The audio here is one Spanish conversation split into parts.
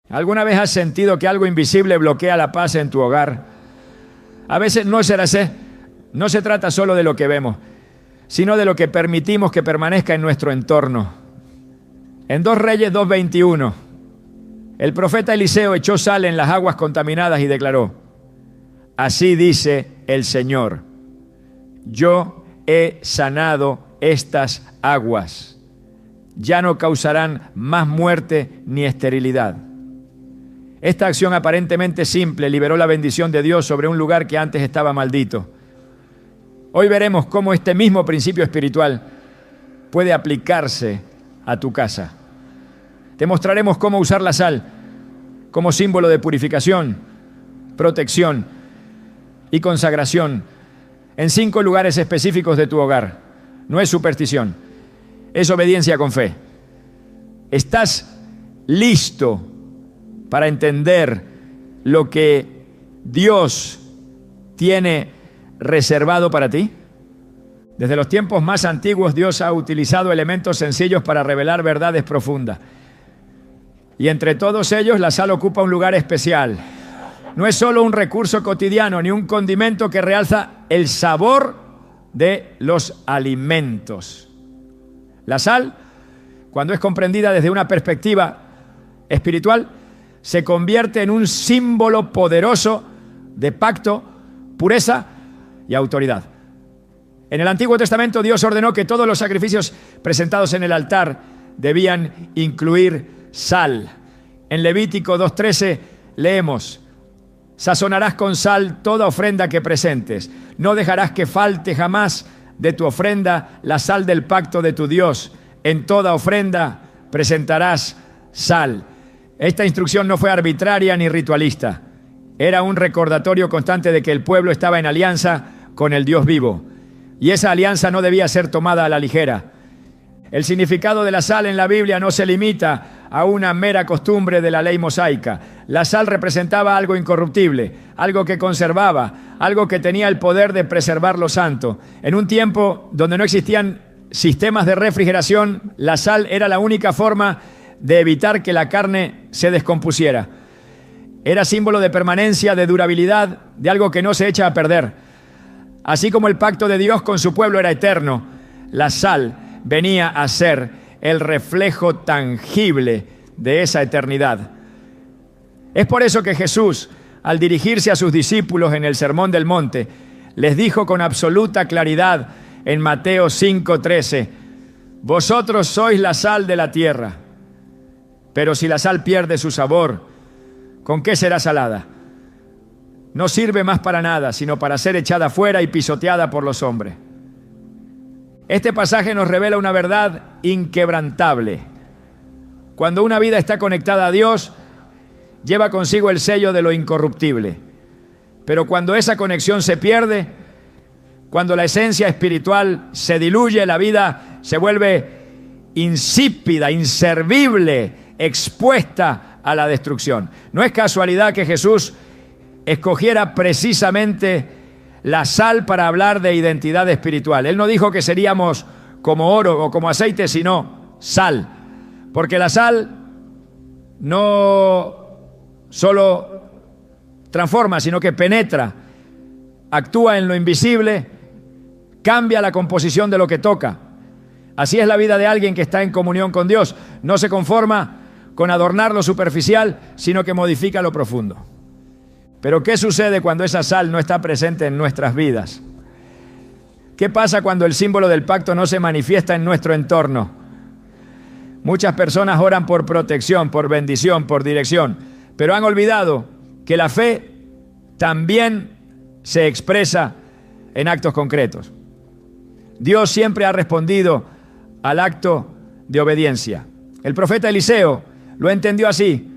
¿Alguna vez has sentido que algo invisible bloquea la paz en tu hogar? A veces no se trata solo de lo que vemos, sino de lo que permitimos que permanezca en nuestro entorno. En 2 Reyes 2:21, el profeta Eliseo echó sal en las aguas contaminadas y declaró: así dice el Señor, yo he sanado estas aguas, ya no causarán más muerte ni esterilidad. Esta acción aparentemente simple liberó la bendición de Dios sobre un lugar que antes estaba maldito. Hoy veremos cómo este mismo principio espiritual puede aplicarse a tu casa. Te mostraremos cómo usar la sal como símbolo de purificación, protección y consagración en 5 lugares específicos de tu hogar. No es superstición, es obediencia con fe. ¿Estás listo para entender lo que Dios tiene reservado para ti? Desde los tiempos más antiguos, Dios ha utilizado elementos sencillos para revelar verdades profundas. Y entre todos ellos, la sal ocupa un lugar especial. No es solo un recurso cotidiano, ni un condimento que realza el sabor de los alimentos. La sal, cuando es comprendida desde una perspectiva espiritual, se convierte en un símbolo poderoso de pacto, pureza y autoridad. En el Antiguo Testamento, Dios ordenó que todos los sacrificios presentados en el altar debían incluir sal. En Levítico 2:13 leemos: sazonarás con sal toda ofrenda que presentes. No dejarás que falte jamás de tu ofrenda la sal del pacto de tu Dios. En toda ofrenda presentarás sal. Esta instrucción no fue arbitraria ni ritualista. Era un recordatorio constante de que el pueblo estaba en alianza con el Dios vivo. Y esa alianza no debía ser tomada a la ligera. El significado de la sal en la Biblia no se limita a una mera costumbre de la ley mosaica. La sal representaba algo incorruptible, algo que conservaba, algo que tenía el poder de preservar lo santo. En un tiempo donde no existían sistemas de refrigeración, la sal era la única forma de evitar que la carne se descompusiera. Era símbolo de permanencia, de durabilidad, de algo que no se echa a perder. Así como el pacto de Dios con su pueblo era eterno, la sal venía a ser el reflejo tangible de esa eternidad. Es por eso que Jesús, al dirigirse a sus discípulos en el Sermón del Monte, les dijo con absoluta claridad en Mateo 5:13: vosotros sois la sal de la tierra, pero si la sal pierde su sabor, ¿con qué será salada? No sirve más para nada, sino para ser echada fuera y pisoteada por los hombres. Este pasaje nos revela una verdad inquebrantable. Cuando una vida está conectada a Dios, lleva consigo el sello de lo incorruptible. Pero cuando esa conexión se pierde, cuando la esencia espiritual se diluye, la vida se vuelve insípida, inservible, expuesta a la destrucción. No es casualidad que Jesús escogiera precisamente la sal para hablar de identidad espiritual. Él no dijo que seríamos como oro o como aceite, sino sal. Porque la sal no solo transforma, sino que penetra, actúa en lo invisible, cambia la composición de lo que toca. Así es la vida de alguien que está en comunión con Dios. No se conforma con adornar lo superficial, sino que modifica lo profundo. Pero ¿qué sucede cuando esa sal no está presente en nuestras vidas? ¿Qué pasa cuando el símbolo del pacto no se manifiesta en nuestro entorno? Muchas personas oran por protección, por bendición, por dirección, pero han olvidado que la fe también se expresa en actos concretos. Dios siempre ha respondido al acto de obediencia. El profeta Eliseo lo entendió así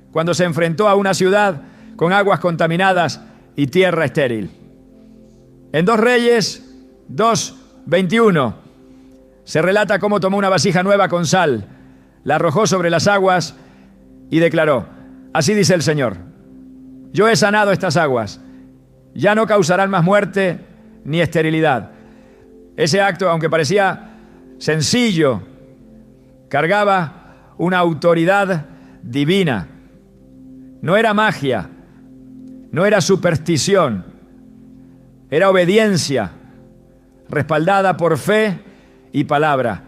cuando se enfrentó a una ciudad con aguas contaminadas y tierra estéril. En 2 Reyes 2:21 se relata cómo tomó una vasija nueva con sal, la arrojó sobre las aguas y declaró: así dice el Señor, yo he sanado estas aguas, ya no causarán más muerte ni esterilidad. Ese acto, aunque parecía sencillo, cargaba una autoridad divina. No era magia, no era superstición, era obediencia respaldada por fe y palabra.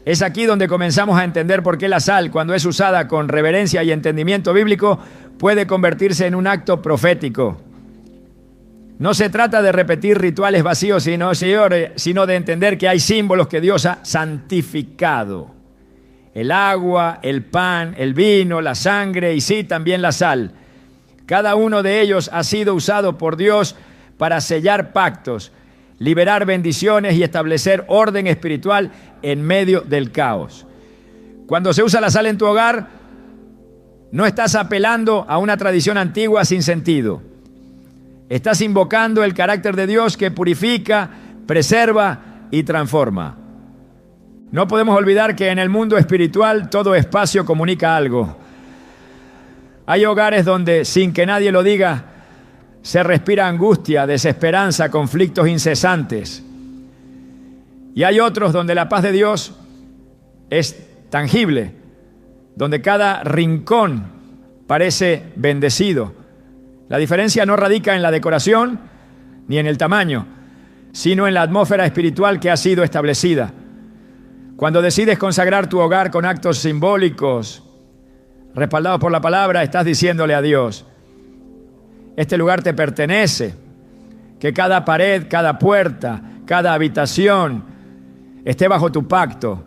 Es aquí donde comenzamos a entender por qué la sal, cuando es usada con reverencia y entendimiento bíblico, puede convertirse en un acto profético. No se trata de repetir rituales vacíos, sino de entender que hay símbolos que Dios ha santificado. El agua, el pan, el vino, la sangre y sí, también la sal. Cada uno de ellos ha sido usado por Dios para sellar pactos, liberar bendiciones y establecer orden espiritual en medio del caos. Cuando se usa la sal en tu hogar, no estás apelando a una tradición antigua sin sentido. Estás invocando el carácter de Dios que purifica, preserva y transforma. No podemos olvidar que en el mundo espiritual todo espacio comunica algo. Hay hogares donde, sin que nadie lo diga, se respira angustia, desesperanza, conflictos incesantes. Y hay otros donde la paz de Dios es tangible, donde cada rincón parece bendecido. La diferencia no radica en la decoración ni en el tamaño, sino en la atmósfera espiritual que ha sido establecida. Cuando decides consagrar tu hogar con actos simbólicos, respaldados por la palabra, estás diciéndole a Dios: este lugar te pertenece, que cada pared, cada puerta, cada habitación esté bajo tu pacto.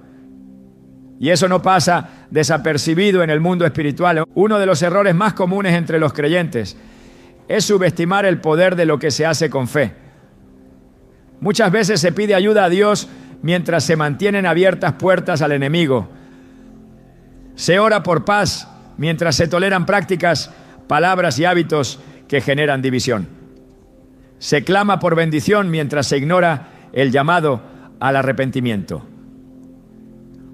Y eso no pasa desapercibido en el mundo espiritual. Uno de los errores más comunes entre los creyentes es subestimar el poder de lo que se hace con fe. Muchas veces se pide ayuda a Dios mientras se mantienen abiertas puertas al enemigo. Se ora por paz mientras se toleran prácticas, palabras y hábitos que generan división. Se clama por bendición mientras se ignora el llamado al arrepentimiento.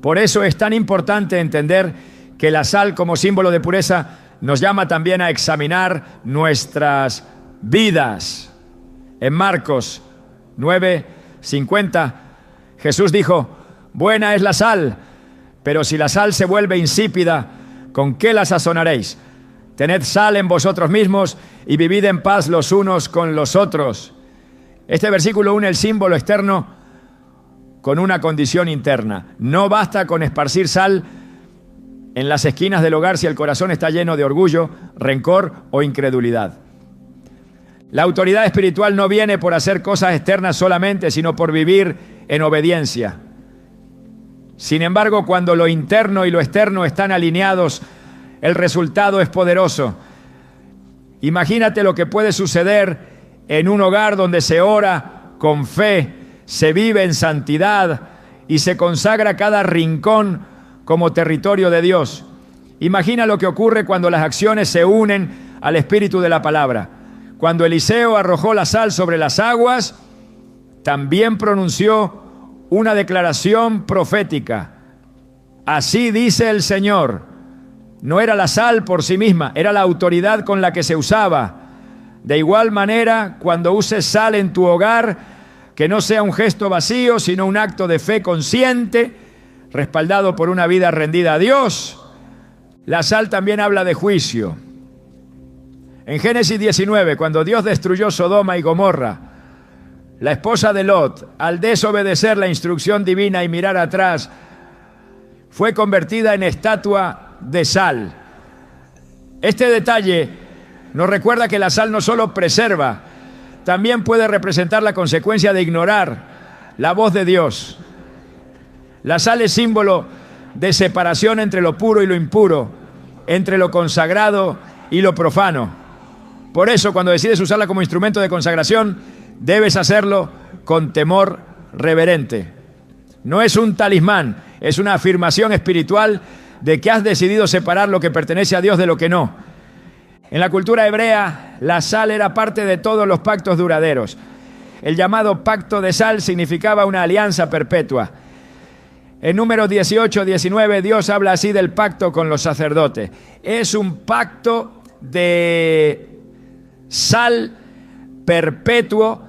Por eso es tan importante entender que la sal, como símbolo de pureza, nos llama también a examinar nuestras vidas. En Marcos 9:50, Jesús dijo: buena es la sal, pero si la sal se vuelve insípida, ¿con qué la sazonaréis? Tened sal en vosotros mismos y vivid en paz los unos con los otros. Este versículo une el símbolo externo con una condición interna. No basta con esparcir sal en las esquinas del hogar si el corazón está lleno de orgullo, rencor o incredulidad. La autoridad espiritual no viene por hacer cosas externas solamente, sino por vivir en obediencia. Sin embargo, cuando lo interno y lo externo están alineados, el resultado es poderoso. Imagínate lo que puede suceder en un hogar donde se ora con fe, se vive en santidad y se consagra cada rincón como territorio de Dios. Imagina lo que ocurre cuando las acciones se unen al espíritu de la palabra. Cuando Eliseo arrojó la sal sobre las aguas, también pronunció una declaración profética. Así dice el Señor. No era la sal por sí misma, era la autoridad con la que se usaba. De igual manera, cuando uses sal en tu hogar, que no sea un gesto vacío, sino un acto de fe consciente, respaldado por una vida rendida a Dios. La sal también habla de juicio. En Génesis 19, cuando Dios destruyó Sodoma y Gomorra, la esposa de Lot, al desobedecer la instrucción divina y mirar atrás, fue convertida en estatua de sal. Este detalle nos recuerda que la sal no solo preserva, también puede representar la consecuencia de ignorar la voz de Dios. La sal es símbolo de separación entre lo puro y lo impuro, entre lo consagrado y lo profano. Por eso, cuando decides usarla como instrumento de consagración, debes hacerlo con temor reverente. No es un talismán, es una afirmación espiritual de que has decidido separar lo que pertenece a Dios de lo que no. En la cultura hebrea, la sal era parte de todos los pactos duraderos. El llamado pacto de sal significaba una alianza perpetua. En Números 18-19, Dios habla así del pacto con los sacerdotes. Es un pacto de sal perpetuo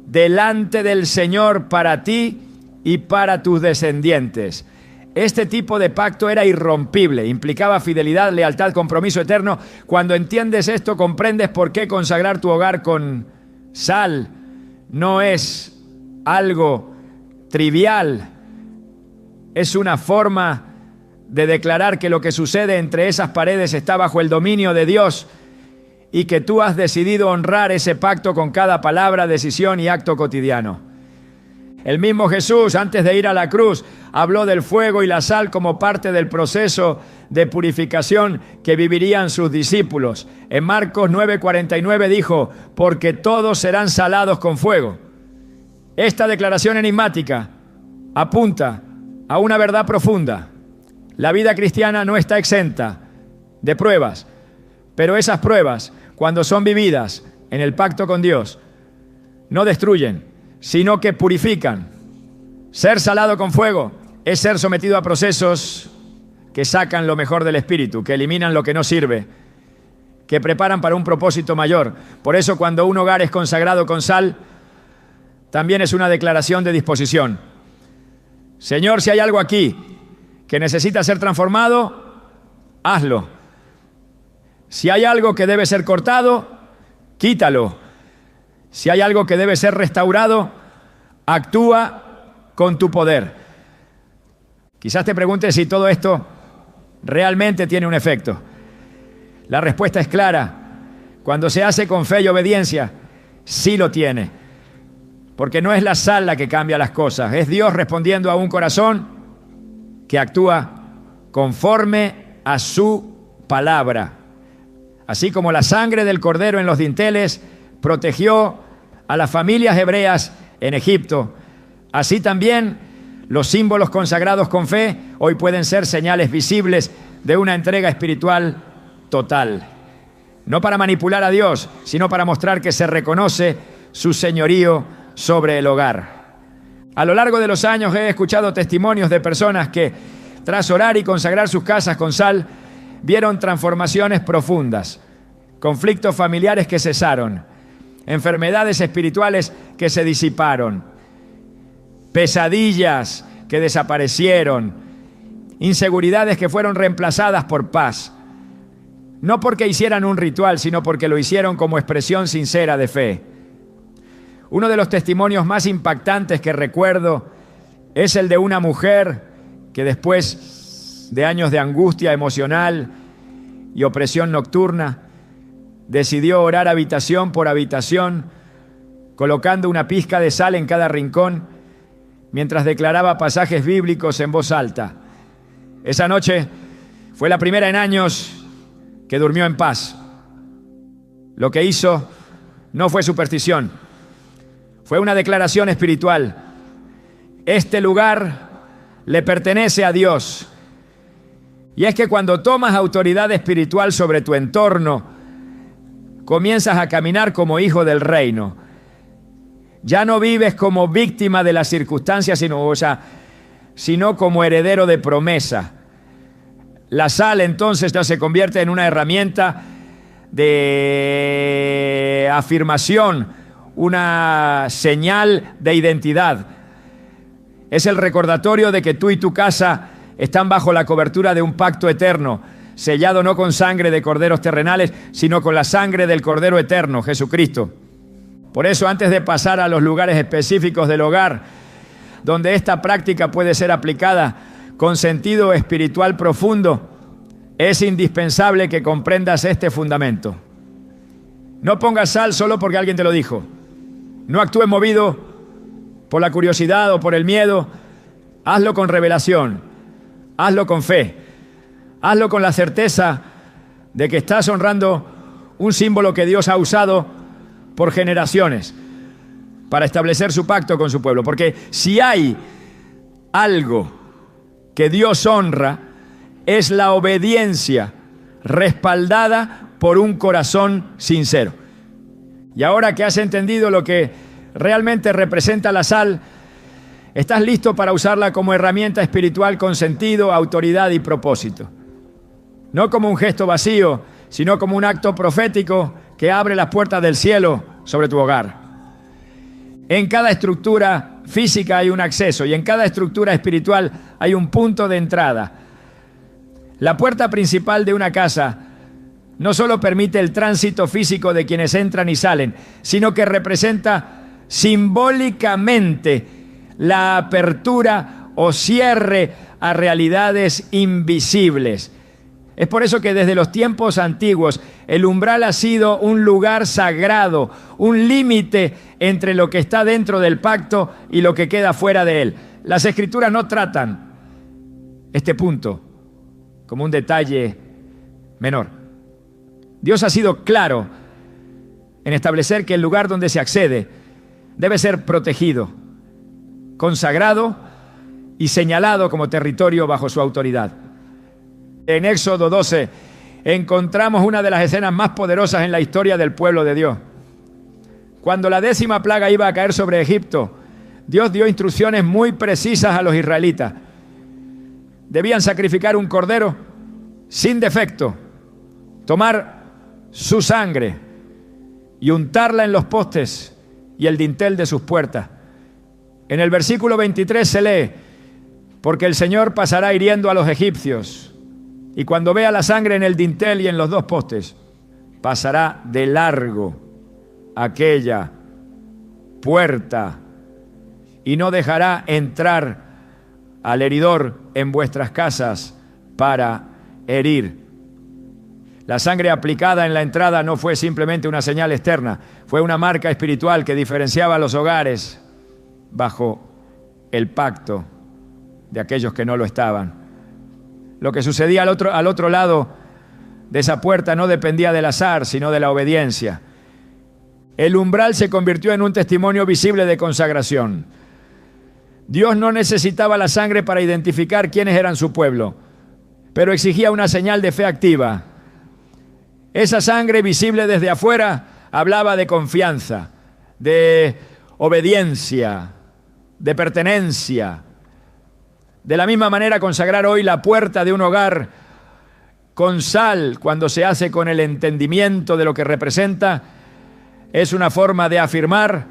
delante del Señor para ti y para tus descendientes. Este tipo de pacto era irrompible, implicaba fidelidad, lealtad, compromiso eterno. Cuando entiendes esto, comprendes por qué consagrar tu hogar con sal no es algo trivial. Es una forma de declarar que lo que sucede entre esas paredes está bajo el dominio de Dios y que tú has decidido honrar ese pacto con cada palabra, decisión y acto cotidiano. El mismo Jesús, antes de ir a la cruz, habló del fuego y la sal como parte del proceso de purificación que vivirían sus discípulos. En Marcos 9:49 dijo, porque todos serán salados con fuego. Esta declaración enigmática apunta a una verdad profunda. La vida cristiana no está exenta de pruebas, pero esas pruebas, cuando son vividas en el pacto con Dios, no destruyen, sino que purifican. Ser salado con fuego es ser sometido a procesos que sacan lo mejor del espíritu, que eliminan lo que no sirve, que preparan para un propósito mayor. Por eso, cuando un hogar es consagrado con sal, también es una declaración de disposición. Señor, si hay algo aquí que necesita ser transformado, hazlo. Si hay algo que debe ser cortado, quítalo. Si hay algo que debe ser restaurado, actúa con tu poder. Quizás te preguntes si todo esto realmente tiene un efecto. La respuesta es clara. Cuando se hace con fe y obediencia, sí lo tiene. Porque no es la sal la que cambia las cosas, es Dios respondiendo a un corazón que actúa conforme a su palabra. Así como la sangre del cordero en los dinteles protegió a las familias hebreas en Egipto, así también los símbolos consagrados con fe hoy pueden ser señales visibles de una entrega espiritual total. No para manipular a Dios, sino para mostrar que se reconoce su señorío sobre el hogar. A lo largo de los años he escuchado testimonios de personas que, tras orar y consagrar sus casas con sal, vieron transformaciones profundas, conflictos familiares que cesaron, enfermedades espirituales que se disiparon, pesadillas que desaparecieron, inseguridades que fueron reemplazadas por paz. No porque hicieran un ritual, sino porque lo hicieron como expresión sincera de fe. Uno de los testimonios más impactantes que recuerdo es el de una mujer que después de años de angustia emocional y opresión nocturna, decidió orar habitación por habitación, colocando una pizca de sal en cada rincón, mientras declaraba pasajes bíblicos en voz alta. Esa noche fue la primera en años que durmió en paz. Lo que hizo no fue superstición, fue una declaración espiritual. Este lugar le pertenece a Dios. Y es que cuando tomas autoridad espiritual sobre tu entorno, comienzas a caminar como hijo del reino. Ya no vives como víctima de las circunstancias, sino como heredero de promesa. La sal entonces ya se convierte en una herramienta de afirmación, una señal de identidad. Es el recordatorio de que tú y tu casa están bajo la cobertura de un pacto eterno, sellado no con sangre de corderos terrenales, sino con la sangre del Cordero eterno, Jesucristo. Por eso, antes de pasar a los lugares específicos del hogar, donde esta práctica puede ser aplicada con sentido espiritual profundo, es indispensable que comprendas este fundamento. No pongas sal solo porque alguien te lo dijo. No actúes movido por la curiosidad o por el miedo. Hazlo con revelación. Hazlo con fe. Hazlo con la certeza de que estás honrando un símbolo que Dios ha usado por generaciones para establecer su pacto con su pueblo. Porque si hay algo que Dios honra, es la obediencia respaldada por un corazón sincero. Y ahora que has entendido lo que realmente representa la sal, estás listo para usarla como herramienta espiritual con sentido, autoridad y propósito. No como un gesto vacío, sino como un acto profético que abre las puertas del cielo sobre tu hogar. En cada estructura física hay un acceso y en cada estructura espiritual hay un punto de entrada. La puerta principal de una casa no solo permite el tránsito físico de quienes entran y salen, sino que representa simbólicamente la apertura o cierre a realidades invisibles. Es por eso que desde los tiempos antiguos el umbral ha sido un lugar sagrado, un límite entre lo que está dentro del pacto y lo que queda fuera de él. Las Escrituras no tratan este punto como un detalle menor. Dios ha sido claro en establecer que el lugar donde se accede debe ser protegido, consagrado y señalado como territorio bajo su autoridad. En Éxodo 12 encontramos una de las escenas más poderosas en la historia del pueblo de Dios. Cuando la 10ª plaga iba a caer sobre Egipto, Dios dio instrucciones muy precisas a los israelitas. Debían sacrificar un cordero sin defecto, tomar su sangre y untarla en los postes y el dintel de sus puertas. En el versículo 23 se lee: porque el Señor pasará hiriendo a los egipcios, y cuando vea la sangre en el dintel y en los 2 postes, pasará de largo aquella puerta y no dejará entrar al heridor en vuestras casas para herir. La sangre aplicada en la entrada no fue simplemente una señal externa, fue una marca espiritual que diferenciaba a los hogares bajo el pacto de aquellos que no lo estaban. Lo que sucedía al otro lado de esa puerta no dependía del azar, sino de la obediencia. El umbral se convirtió en un testimonio visible de consagración. Dios no necesitaba la sangre para identificar quiénes eran su pueblo, pero exigía una señal de fe activa. Esa sangre visible desde afuera hablaba de confianza, de obediencia, de pertenencia. De la misma manera, consagrar hoy la puerta de un hogar con sal, cuando se hace con el entendimiento de lo que representa, es una forma de afirmar: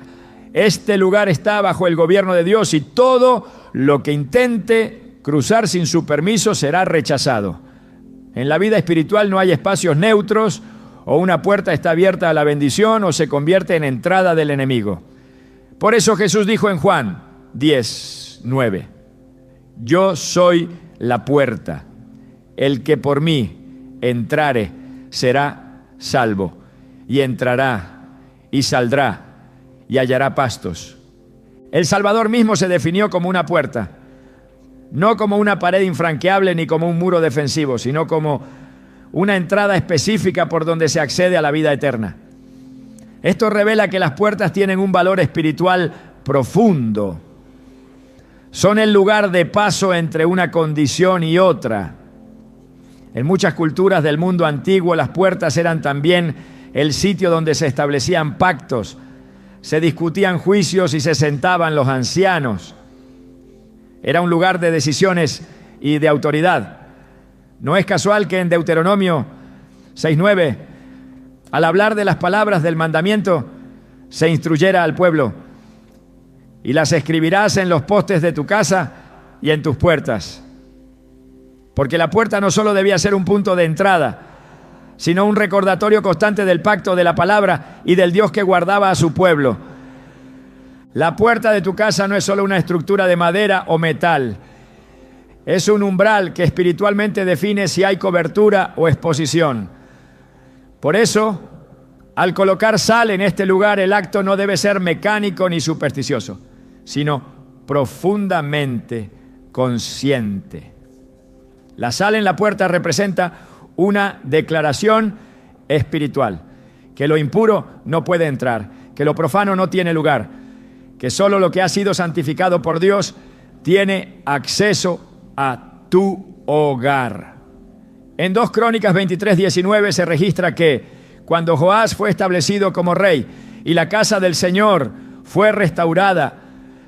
este lugar está bajo el gobierno de Dios y todo lo que intente cruzar sin su permiso será rechazado. En la vida espiritual no hay espacios neutros, o una puerta está abierta a la bendición o se convierte en entrada del enemigo. Por eso Jesús dijo en Juan 10:9: yo soy la puerta, el que por mí entrare será salvo, y entrará y saldrá y hallará pastos. El Salvador mismo se definió como una puerta, no como una pared infranqueable ni como un muro defensivo, sino como una entrada específica por donde se accede a la vida eterna. Esto revela que las puertas tienen un valor espiritual profundo. Son el lugar de paso entre una condición y otra. En muchas culturas del mundo antiguo, las puertas eran también el sitio donde se establecían pactos, se discutían juicios y se sentaban los ancianos. Era un lugar de decisiones y de autoridad. No es casual que en Deuteronomio 6:9, al hablar de las palabras del mandamiento, se instruyera al pueblo: y las escribirás en los postes de tu casa y en tus puertas. Porque la puerta no solo debía ser un punto de entrada, sino un recordatorio constante del pacto, de la palabra y del Dios que guardaba a su pueblo. La puerta de tu casa no es solo una estructura de madera o metal, es un umbral que espiritualmente define si hay cobertura o exposición. Por eso, al colocar sal en este lugar, el acto no debe ser mecánico ni supersticioso, sino profundamente consciente. La sal en la puerta representa una declaración espiritual, que lo impuro no puede entrar, que lo profano no tiene lugar, que solo lo que ha sido santificado por Dios tiene acceso a tu hogar. En 2 Crónicas 23:19 se registra que cuando Joás fue establecido como rey y la casa del Señor fue restaurada,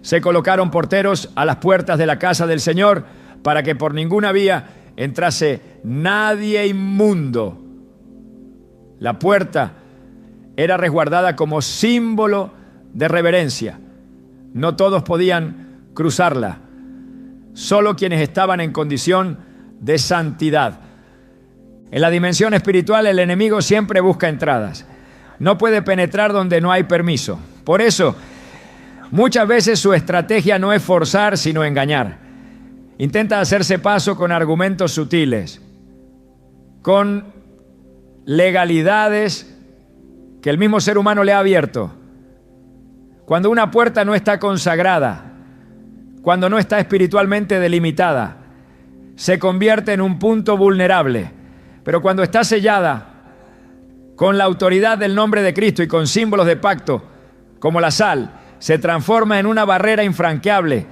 se colocaron porteros a las puertas de la casa del Señor para que por ninguna vía entrase nadie inmundo. La puerta era resguardada como símbolo de reverencia, No todos podían cruzarla, solo quienes estaban en condición de santidad. En la dimensión espiritual, el enemigo siempre busca entradas. No puede penetrar donde no hay permiso. Por eso, muchas veces su estrategia no es forzar, sino engañar. Intenta hacerse paso con argumentos sutiles, con legalidades que el mismo ser humano le ha abierto. Cuando una puerta no está consagrada, cuando no está espiritualmente delimitada, se convierte en un punto vulnerable. Pero cuando está sellada con la autoridad del nombre de Cristo y con símbolos de pacto, como la sal, se transforma en una barrera infranqueable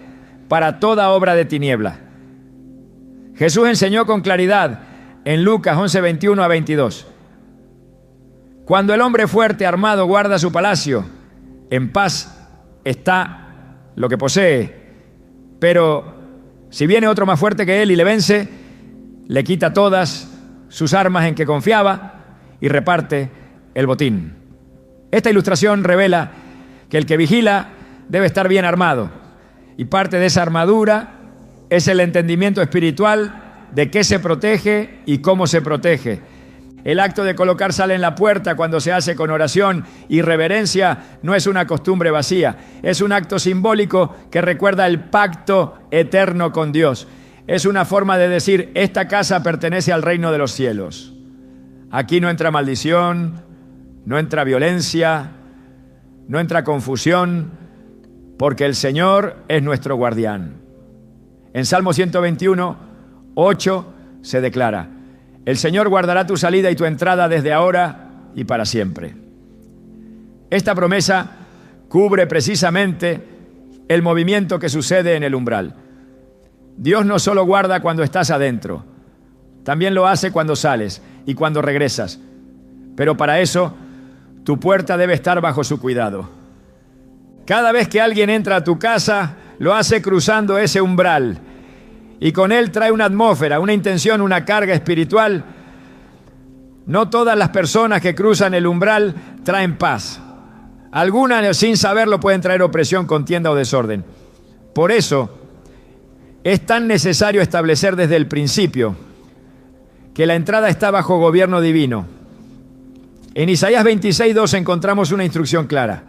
para toda obra de tiniebla. Jesús enseñó con claridad en Lucas 11, 21 a 22. Cuando el hombre fuerte armado guarda su palacio, en paz está lo que posee. Pero si viene otro más fuerte que él y le vence, le quita todas sus armas en que confiaba y reparte el botín. Esta ilustración revela que el que vigila debe estar bien armado, y parte de esa armadura es el entendimiento espiritual de qué se protege y cómo se protege. El acto de colocar sal en la puerta cuando se hace con oración y reverencia no es una costumbre vacía, es un acto simbólico que recuerda el pacto eterno con Dios. Es una forma de decir: esta casa pertenece al reino de los cielos. Aquí no entra maldición, no entra violencia, no entra confusión, porque el Señor es nuestro guardián. En Salmo 121, 8 se declara: el Señor guardará tu salida y tu entrada desde ahora y para siempre. Esta promesa cubre precisamente el movimiento que sucede en el umbral. Dios no solo guarda cuando estás adentro, también lo hace cuando sales y cuando regresas. Pero para eso, tu puerta debe estar bajo su cuidado. Cada vez que alguien entra a tu casa, lo hace cruzando ese umbral. Y con él trae una atmósfera, una intención, una carga espiritual. No todas las personas que cruzan el umbral traen paz. Algunas, sin saberlo, pueden traer opresión, contienda o desorden. Por eso, es tan necesario establecer desde el principio que la entrada está bajo gobierno divino. En Isaías 26:2 encontramos una instrucción clara: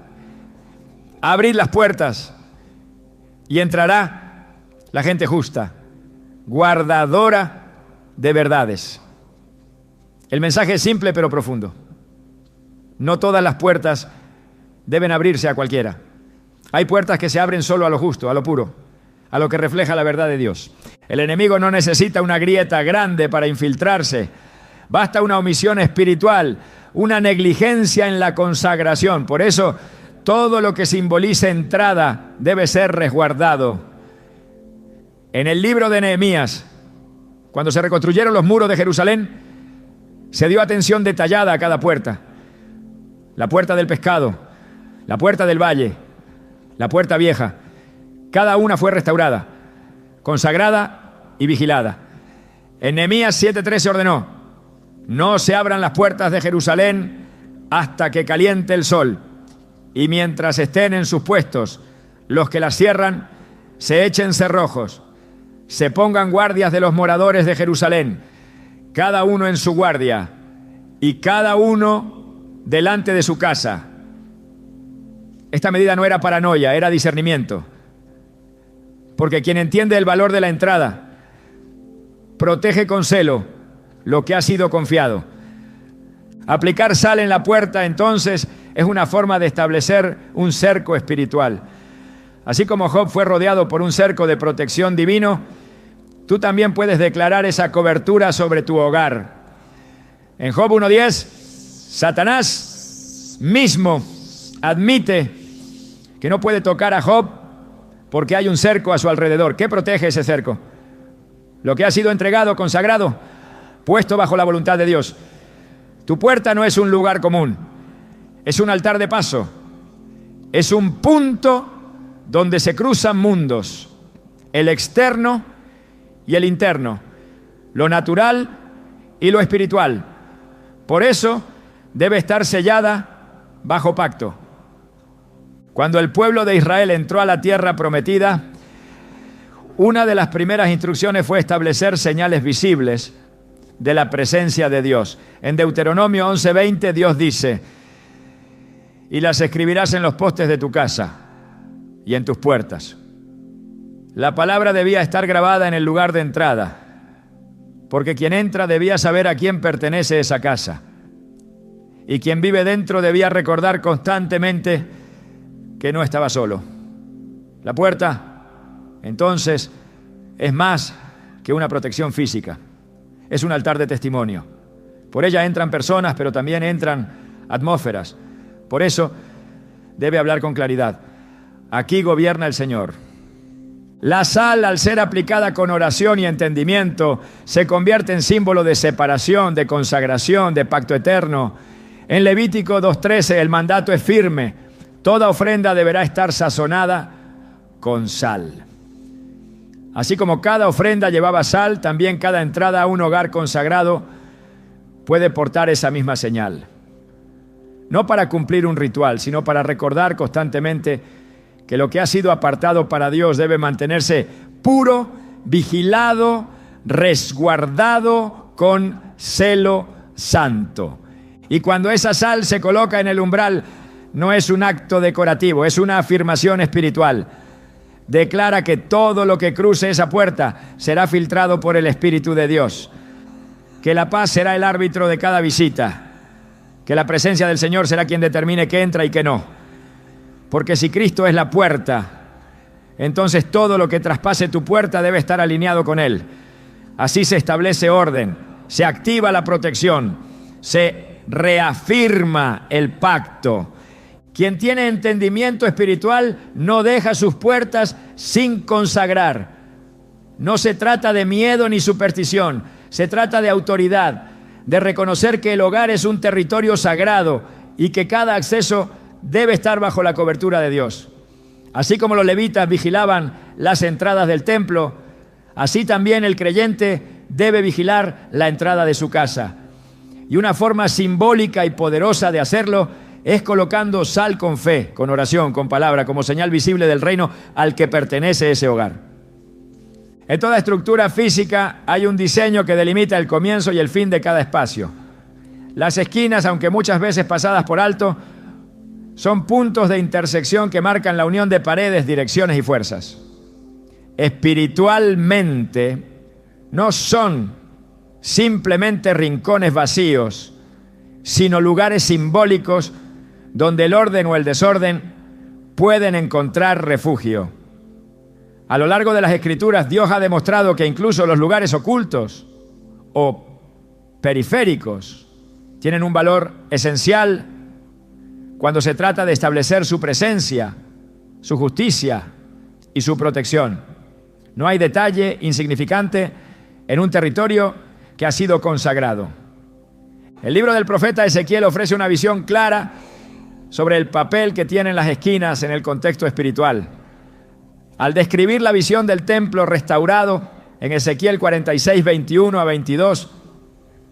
abrid las puertas y entrará la gente justa, guardadora de verdades. El mensaje es simple pero profundo. No todas las puertas deben abrirse a cualquiera. Hay puertas que se abren solo a lo justo, a lo puro, a lo que refleja la verdad de Dios. El enemigo no necesita una grieta grande para infiltrarse. Basta una omisión espiritual, una negligencia en la consagración. Por eso, todo lo que simbolice entrada debe ser resguardado. En el libro de Nehemías, cuando se reconstruyeron los muros de Jerusalén, se dio atención detallada a cada puerta. La puerta del pescado, la puerta del valle, la puerta vieja. Cada una fue restaurada, consagrada y vigilada. En Nehemías 7:3 se ordenó: no se abran las puertas de Jerusalén hasta que caliente el sol, y mientras estén en sus puestos los que las cierran, se echen cerrojos, se pongan guardias de los moradores de Jerusalén, cada uno en su guardia, y cada uno delante de su casa. Esta medida no era paranoia, era discernimiento. Porque quien entiende el valor de la entrada, protege con celo lo que ha sido confiado. Aplicar sal en la puerta, entonces, es una forma de establecer un cerco espiritual. Así como Job fue rodeado por un cerco de protección divino, tú también puedes declarar esa cobertura sobre tu hogar. En Job 1:10, Satanás mismo admite que no puede tocar a Job porque hay un cerco a su alrededor. ¿Qué protege ese cerco? Lo que ha sido entregado, consagrado, puesto bajo la voluntad de Dios. Tu puerta no es un lugar común, es un altar de paso, es un punto donde se cruzan mundos, el externo y el interno, lo natural y lo espiritual. Por eso debe estar sellada bajo pacto. Cuando el pueblo de Israel entró a la tierra prometida, una de las primeras instrucciones fue establecer señales visibles de la presencia de Dios. En Deuteronomio 11:20 Dios dice: y las escribirás en los postes de tu casa y en tus puertas. La palabra debía estar grabada en el lugar de entrada, porque quien entra debía saber a quién pertenece esa casa. Y quien vive dentro debía recordar constantemente que no estaba solo. La puerta, entonces, es más que una protección física. Es un altar de testimonio. Por ella entran personas, pero también entran atmósferas. Por eso debe hablar con claridad. Aquí gobierna el Señor. La sal, al ser aplicada con oración y entendimiento, se convierte en símbolo de separación, de consagración, de pacto eterno. En Levítico 2:13 el mandato es firme: toda ofrenda deberá estar sazonada con sal. Así como cada ofrenda llevaba sal, también cada entrada a un hogar consagrado puede portar esa misma señal. No para cumplir un ritual, sino para recordar constantemente que lo que ha sido apartado para Dios debe mantenerse puro, vigilado, resguardado con celo santo. Y cuando esa sal se coloca en el umbral, no es un acto decorativo, es una afirmación espiritual. Declara que todo lo que cruce esa puerta será filtrado por el Espíritu de Dios, que la paz será el árbitro de cada visita, que la presencia del Señor será quien determine qué entra y qué no. Porque si Cristo es la puerta, entonces todo lo que traspase tu puerta debe estar alineado con Él. Así se establece orden, se activa la protección, se reafirma el pacto. Quien tiene entendimiento espiritual no deja sus puertas sin consagrar. No se trata de miedo ni superstición, se trata de autoridad, de reconocer que el hogar es un territorio sagrado y que cada acceso debe estar bajo la cobertura de Dios. Así como los levitas vigilaban las entradas del templo, así también el creyente debe vigilar la entrada de su casa. Y una forma simbólica y poderosa de hacerlo es colocando sal con fe, con oración, con palabra, como señal visible del reino al que pertenece ese hogar. En toda estructura física hay un diseño que delimita el comienzo y el fin de cada espacio. Las esquinas, aunque muchas veces pasadas por alto, son puntos de intersección que marcan la unión de paredes, direcciones y fuerzas. Espiritualmente, no son simplemente rincones vacíos, sino lugares simbólicos donde el orden o el desorden pueden encontrar refugio. A lo largo de las Escrituras, Dios ha demostrado que incluso los lugares ocultos o periféricos tienen un valor esencial cuando se trata de establecer su presencia, su justicia y su protección. No hay detalle insignificante en un territorio que ha sido consagrado. El libro del profeta Ezequiel ofrece una visión clara sobre el papel que tienen las esquinas en el contexto espiritual. Al describir la visión del templo restaurado en Ezequiel 46, 21 a 22,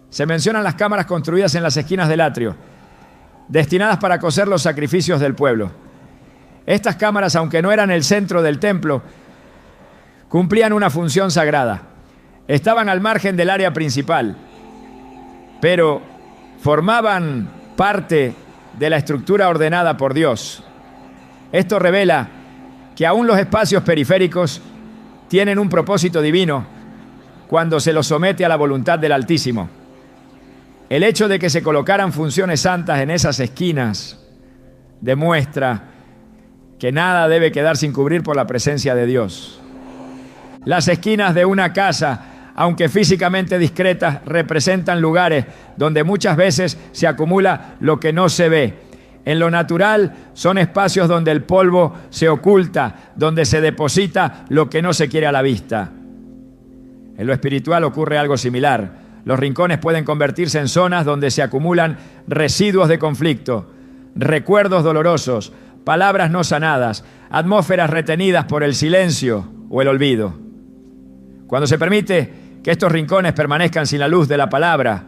se mencionan las cámaras construidas en las esquinas del atrio, destinadas para cocer los sacrificios del pueblo. Estas cámaras, aunque no eran el centro del templo, cumplían una función sagrada. Estaban al margen del área principal, pero formaban parte de la estructura ordenada por Dios. Esto revela que aún los espacios periféricos tienen un propósito divino cuando se los somete a la voluntad del Altísimo. El hecho de que se colocaran funciones santas en esas esquinas demuestra que nada debe quedar sin cubrir por la presencia de Dios. Las esquinas de una casa, aunque físicamente discretas, representan lugares donde muchas veces se acumula lo que no se ve. En lo natural son espacios donde el polvo se oculta, donde se deposita lo que no se quiere a la vista. En lo espiritual ocurre algo similar. Los rincones pueden convertirse en zonas donde se acumulan residuos de conflicto, recuerdos dolorosos, palabras no sanadas, atmósferas retenidas por el silencio o el olvido. Cuando se permite que estos rincones permanezcan sin la luz de la palabra,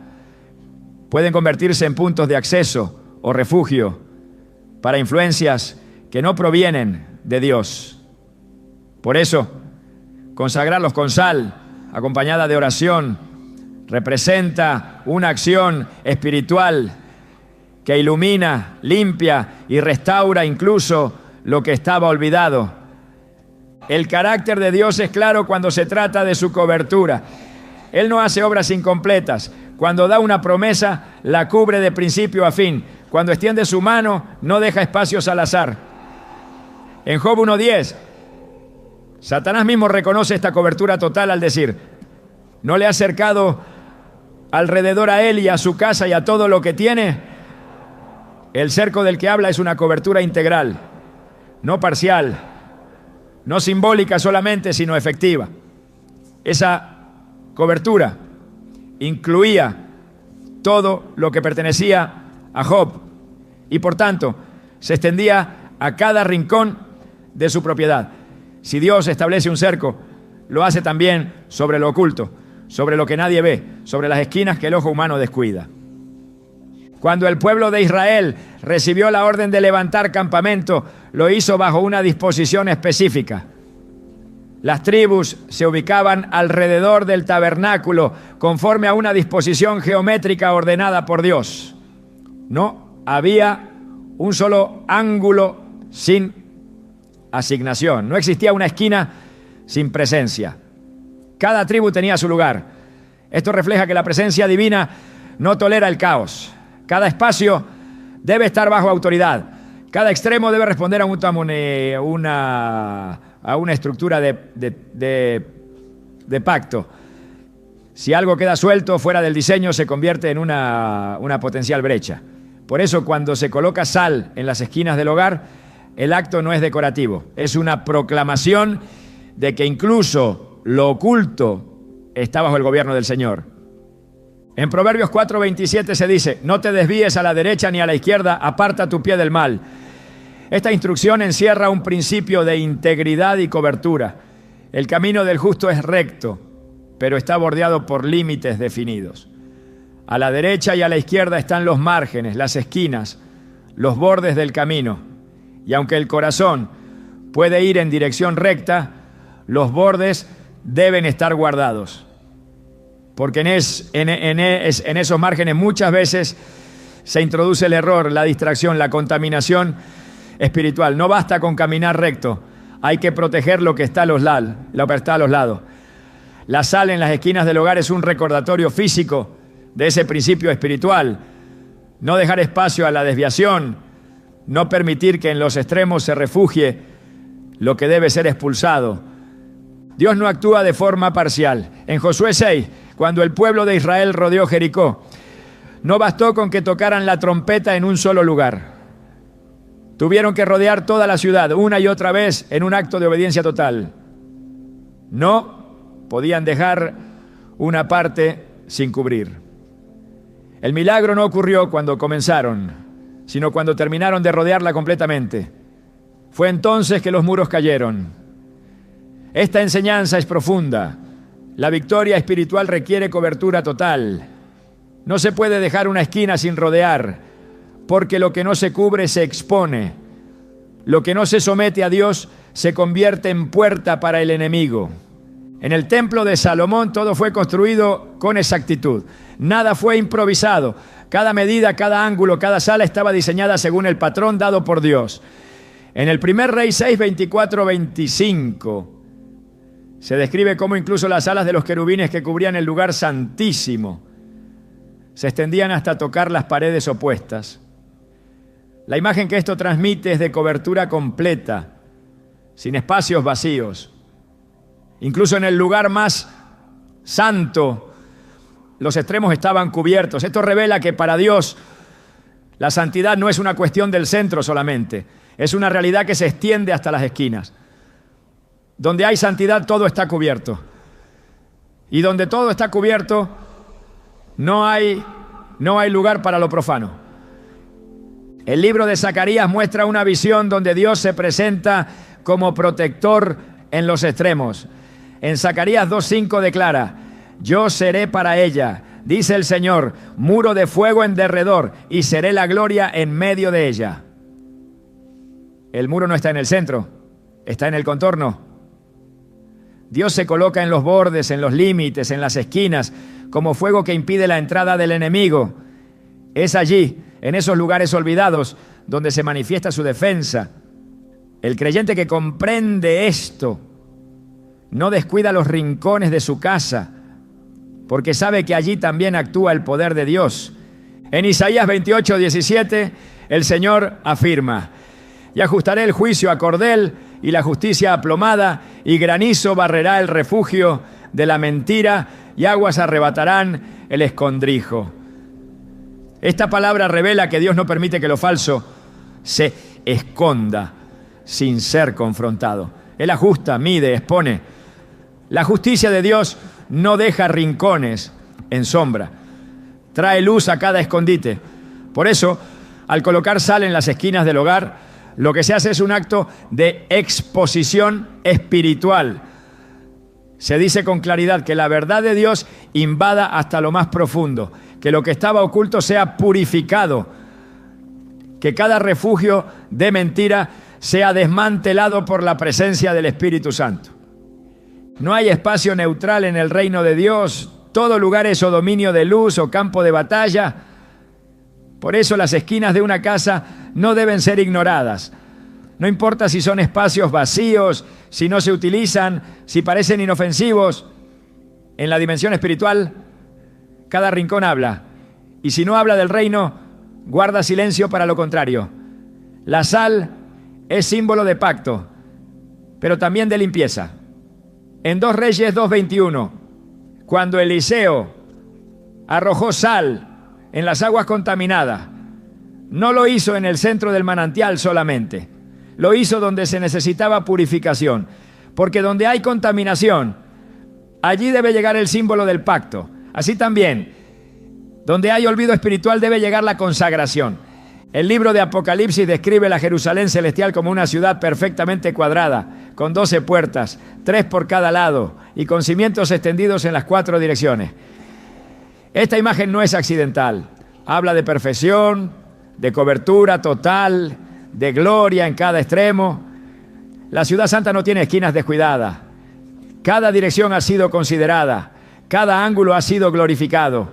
pueden convertirse en puntos de acceso o refugio para influencias que no provienen de Dios. Por eso, consagrarlos con sal, acompañada de oración, representa una acción espiritual que ilumina, limpia y restaura incluso lo que estaba olvidado. El carácter de Dios es claro cuando se trata de su cobertura. Él no hace obras incompletas. Cuando da una promesa, la cubre de principio a fin. Cuando extiende su mano, no deja espacios al azar. En Job 1:10, Satanás mismo reconoce esta cobertura total al decir: ¿no le ha cercado alrededor a él y a su casa y a todo lo que tiene? El cerco del que habla es una cobertura integral, no parcial, no simbólica solamente, sino efectiva. Esa cobertura incluía todo lo que pertenecía a Job y por tanto se extendía a cada rincón de su propiedad. Si Dios establece un cerco, lo hace también sobre lo oculto, sobre lo que nadie ve, sobre las esquinas que el ojo humano descuida. Cuando el pueblo de Israel recibió la orden de levantar campamento, lo hizo bajo una disposición específica. Las tribus se ubicaban alrededor del tabernáculo conforme a una disposición geométrica ordenada por Dios. No había un solo ángulo sin asignación. No existía una esquina sin presencia. Cada tribu tenía su lugar. Esto refleja que la presencia divina no tolera el caos. Cada espacio debe estar bajo autoridad. Cada extremo debe responder a una estructura de pacto. Si algo queda suelto fuera del diseño, se convierte en una potencial brecha. Por eso, cuando se coloca sal en las esquinas del hogar, el acto no es decorativo, es una proclamación de que incluso lo oculto está bajo el gobierno del Señor. En Proverbios 4:27 se dice: no te desvíes a la derecha ni a la izquierda, aparta tu pie del mal. Esta instrucción encierra un principio de integridad y cobertura. El camino del justo es recto, pero está bordeado por límites definidos. A la derecha y a la izquierda están los márgenes, las esquinas, los bordes del camino. Y aunque el corazón puede ir en dirección recta, los bordes deben estar guardados. Porque en esos márgenes muchas veces se introduce el error, la distracción, la contaminación espiritual. No basta con caminar recto, hay que proteger lo que está a los lados. La sal en las esquinas del hogar es un recordatorio físico de ese principio espiritual. No dejar espacio a la desviación, no permitir que en los extremos se refugie lo que debe ser expulsado. Dios no actúa de forma parcial. En Josué 6, cuando el pueblo de Israel rodeó Jericó, no bastó con que tocaran la trompeta en un solo lugar. Tuvieron que rodear toda la ciudad una y otra vez en un acto de obediencia total. No podían dejar una parte sin cubrir. El milagro no ocurrió cuando comenzaron, sino cuando terminaron de rodearla completamente. Fue entonces que los muros cayeron. Esta enseñanza es profunda. La victoria espiritual requiere cobertura total. No se puede dejar una esquina sin rodear, porque lo que no se cubre se expone. Lo que no se somete a Dios se convierte en puerta para el enemigo. En el templo de Salomón todo fue construido con exactitud. Nada fue improvisado. Cada medida, cada ángulo, cada sala estaba diseñada según el patrón dado por Dios. En el primer Rey 6, 24-25 se describe cómo incluso las alas de los querubines que cubrían el lugar santísimo se extendían hasta tocar las paredes opuestas. La imagen que esto transmite es de cobertura completa, sin espacios vacíos. Incluso en el lugar más santo, los extremos estaban cubiertos. Esto revela que para Dios la santidad no es una cuestión del centro solamente, es una realidad que se extiende hasta las esquinas. Donde hay santidad, todo está cubierto. Y donde todo está cubierto, no hay lugar para lo profano. El libro de Zacarías muestra una visión donde Dios se presenta como protector en los extremos. En Zacarías 2:5 declara: yo seré para ella, dice el Señor, muro de fuego en derredor, y seré la gloria en medio de ella. El muro no está en el centro, está en el contorno. Dios se coloca en los bordes, en los límites, en las esquinas, como fuego que impide la entrada del enemigo. Es allí, en esos lugares olvidados, donde se manifiesta su defensa. El creyente que comprende esto no descuida los rincones de su casa, porque sabe que allí también actúa el poder de Dios. En Isaías 28:17, el Señor afirma: y ajustaré el juicio a cordel y la justicia a plomada, y granizo barrerá el refugio de la mentira, y aguas arrebatarán el escondrijo. Esta palabra revela que Dios no permite que lo falso se esconda sin ser confrontado. Él ajusta, mide, expone. La justicia de Dios no deja rincones en sombra. Trae luz a cada escondite. Por eso, al colocar sal en las esquinas del hogar, lo que se hace es un acto de exposición espiritual. Se dice con claridad que la verdad de Dios invada hasta lo más profundo, que lo que estaba oculto sea purificado, que cada refugio de mentira sea desmantelado por la presencia del Espíritu Santo. No hay espacio neutral en el reino de Dios. Todo lugar es o dominio de luz o campo de batalla. Por eso las esquinas de una casa no deben ser ignoradas. No importa si son espacios vacíos, si no se utilizan, si parecen inofensivos. En la dimensión espiritual, cada rincón habla. Y si no habla del reino, guarda silencio para lo contrario. La sal es símbolo de pacto, pero también de limpieza. En 2 Reyes 2:21, cuando Eliseo arrojó sal en las aguas contaminadas, no lo hizo en el centro del manantial solamente, lo hizo donde se necesitaba purificación, porque donde hay contaminación, allí debe llegar el símbolo del pacto. Así también, donde hay olvido espiritual debe llegar la consagración. El libro de Apocalipsis describe la Jerusalén celestial como una ciudad perfectamente cuadrada, con 12 puertas, 3 por cada lado, y con cimientos extendidos en las 4 direcciones. Esta imagen no es accidental. Habla de perfección, de cobertura total, de gloria en cada extremo. La ciudad santa no tiene esquinas descuidadas. Cada dirección ha sido considerada, cada ángulo ha sido glorificado.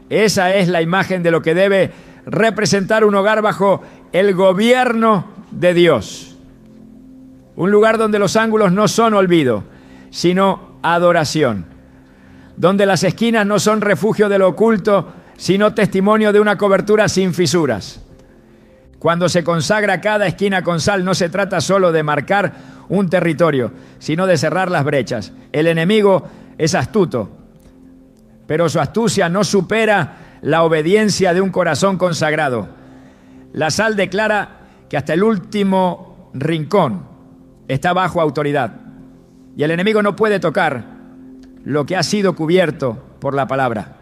Esa es la imagen de lo que debe representar un hogar bajo el gobierno de Dios. Un lugar donde los ángulos no son olvido, sino adoración. Donde las esquinas no son refugio de lo oculto, sino testimonio de una cobertura sin fisuras. Cuando se consagra cada esquina con sal, no se trata solo de marcar un territorio, sino de cerrar las brechas. El enemigo es astuto, pero su astucia no supera la obediencia de un corazón consagrado. La sal declara que hasta el último rincón está bajo autoridad, y el enemigo no puede tocar lo que ha sido cubierto por la palabra.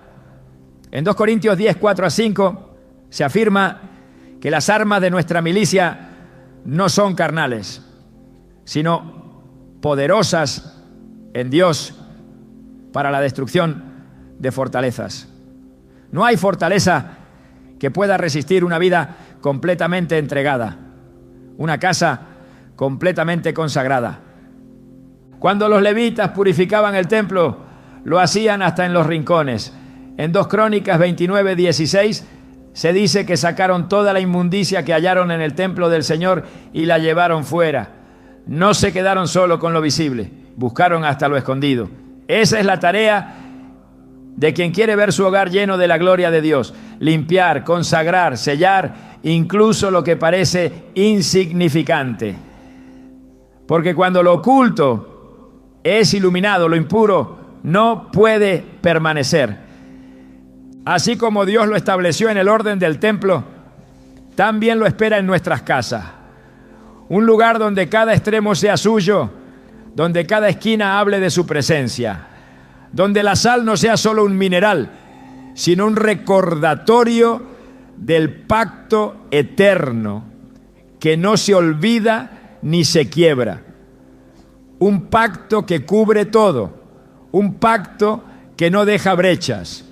En 2 Corintios 10, 4-5 se afirma que las armas de nuestra milicia no son carnales, sino poderosas en Dios para la destrucción de fortalezas. No hay fortaleza que pueda resistir una vida completamente entregada, una casa completamente consagrada. Cuando los levitas purificaban el templo, lo hacían hasta en los rincones. En 2 Crónicas 29:16 se dice que sacaron toda la inmundicia que hallaron en el templo del Señor y la llevaron fuera. No se quedaron solo con lo visible, buscaron hasta lo escondido. Esa es la tarea de quien quiere ver su hogar lleno de la gloria de Dios. Limpiar, consagrar, sellar, incluso lo que parece insignificante. Porque cuando lo oculto es iluminado, lo impuro no puede permanecer. Así como Dios lo estableció en el orden del templo, también lo espera en nuestras casas. Un lugar donde cada extremo sea suyo, donde cada esquina hable de su presencia, donde la sal no sea solo un mineral, sino un recordatorio del pacto eterno que no se olvida ni se quiebra. Un pacto que cubre todo, un pacto que no deja brechas.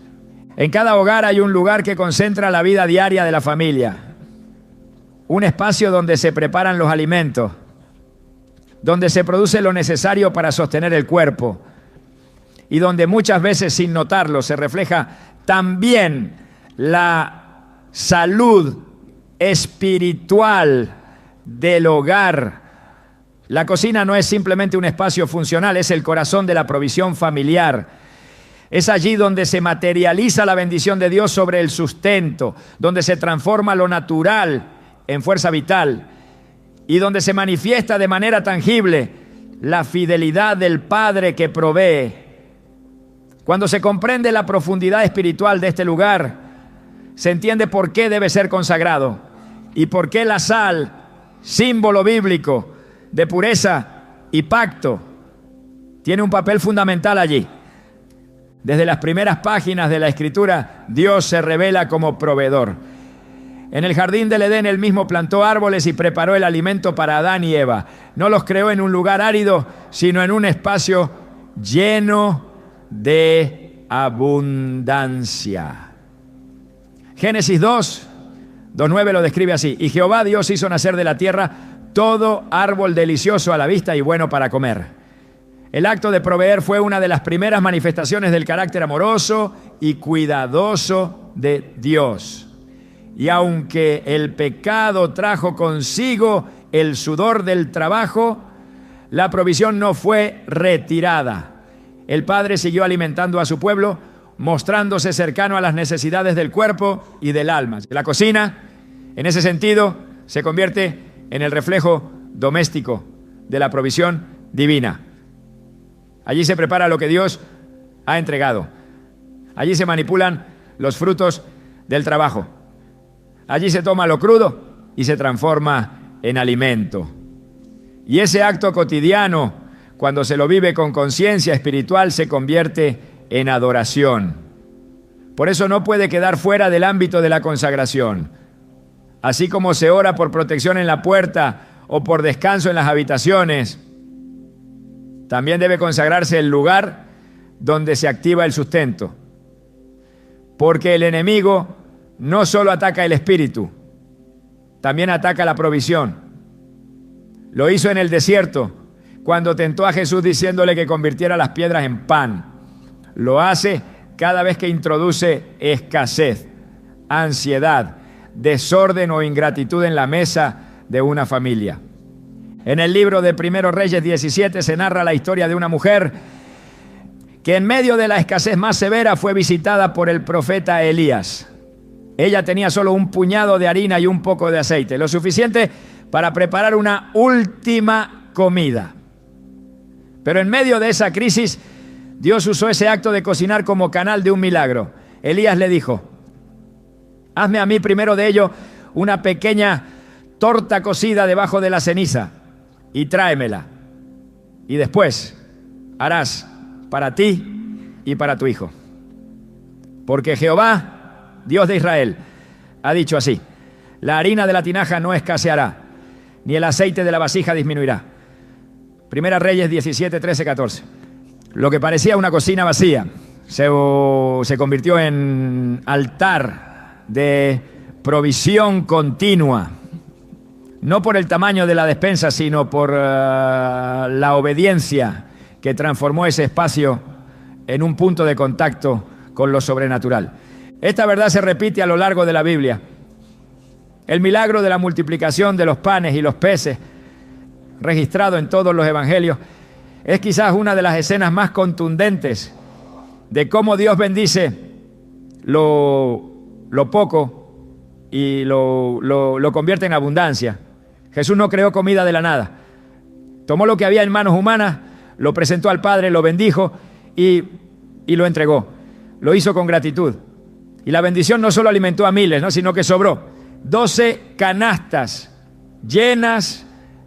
En cada hogar hay un lugar que concentra la vida diaria de la familia. un espacio donde se preparan los alimentos, donde se produce lo necesario para sostener el cuerpo y donde muchas veces, sin notarlo, se refleja también la salud espiritual del hogar. La cocina no es simplemente un espacio funcional, es el corazón de la provisión familiar. Es allí donde se materializa la bendición de Dios sobre el sustento, donde se transforma lo natural en fuerza vital y donde se manifiesta de manera tangible la fidelidad del Padre que provee. Cuando se comprende la profundidad espiritual de este lugar, se entiende por qué debe ser consagrado y por qué la sal, símbolo bíblico de pureza y pacto, tiene un papel fundamental allí. Desde las primeras páginas de la Escritura, Dios se revela como proveedor. En el jardín del Edén, Él mismo plantó árboles y preparó el alimento para Adán y Eva. No los creó en un lugar árido, sino en un espacio lleno de abundancia. Génesis 2:9 lo describe así: y Jehová Dios hizo nacer de la tierra todo árbol delicioso a la vista y bueno para comer. El acto de proveer fue una de las primeras manifestaciones del carácter amoroso y cuidadoso de Dios. Y aunque el pecado trajo consigo el sudor del trabajo, la provisión no fue retirada. El Padre siguió alimentando a su pueblo, mostrándose cercano a las necesidades del cuerpo y del alma. La cocina, en ese sentido, se convierte en el reflejo doméstico de la provisión divina. Allí se prepara lo que Dios ha entregado. Allí se manipulan los frutos del trabajo. Allí se toma lo crudo y se transforma en alimento. Y ese acto cotidiano, cuando se lo vive con conciencia espiritual, se convierte en adoración. Por eso no puede quedar fuera del ámbito de la consagración. Así como se ora por protección en la puerta o por descanso en las habitaciones, también debe consagrarse el lugar donde se activa el sustento. Porque el enemigo no solo ataca el espíritu, también ataca la provisión. Lo hizo en el desierto, cuando tentó a Jesús diciéndole que convirtiera las piedras en pan. Lo hace cada vez que introduce escasez, ansiedad, desorden o ingratitud en la mesa de una familia. En el libro de Primero Reyes 17 se narra la historia de una mujer que en medio de la escasez más severa fue visitada por el profeta Elías. Ella tenía solo un puñado de harina y un poco de aceite, lo suficiente para preparar una última comida. Pero en medio de esa crisis, Dios usó ese acto de cocinar como canal de un milagro. Elías le dijo: hazme a mí primero de ello una pequeña torta cocida debajo de la ceniza y tráemela. Y después harás para ti y para tu hijo. Porque Jehová, Dios de Israel, ha dicho así: la harina de la tinaja no escaseará, ni el aceite de la vasija disminuirá. Primera Reyes 17, 13, 14. Lo que parecía una cocina vacía se convirtió en altar de provisión continua. No por el tamaño de la despensa, sino por la obediencia que transformó ese espacio en un punto de contacto con lo sobrenatural. Esta verdad se repite a lo largo de la Biblia. El milagro de la multiplicación de los panes y los peces, registrado en todos los evangelios, es quizás una de las escenas más contundentes de cómo Dios bendice lo poco y lo convierte en abundancia. Jesús no creó comida de la nada. Tomó lo que había en manos humanas, lo presentó al Padre, lo bendijo y lo entregó. Lo hizo con gratitud. Y la bendición no solo alimentó a miles, sino que sobró 12 canastas llenas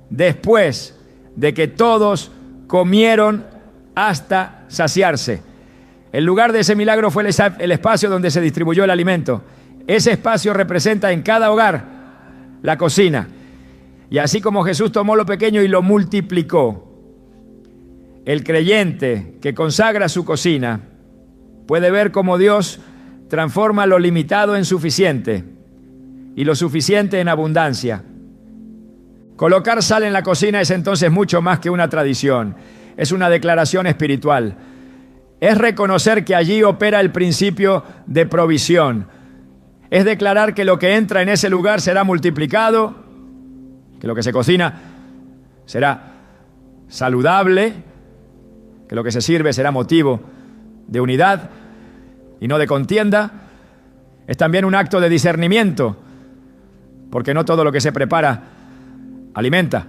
después de que todos comieron hasta saciarse. El lugar de ese milagro fue el espacio donde se distribuyó el alimento. Ese espacio representa en cada hogar la cocina. Y así como Jesús tomó lo pequeño y lo multiplicó, el creyente que consagra su cocina puede ver cómo Dios transforma lo limitado en suficiente y lo suficiente en abundancia. Colocar sal en la cocina es entonces mucho más que una tradición. Es una declaración espiritual. Es reconocer que allí opera el principio de provisión. Es declarar que lo que entra en ese lugar será multiplicado, que lo que se cocina será saludable, que lo que se sirve será motivo de unidad y no de contienda. Es también un acto de discernimiento, porque no todo lo que se prepara alimenta.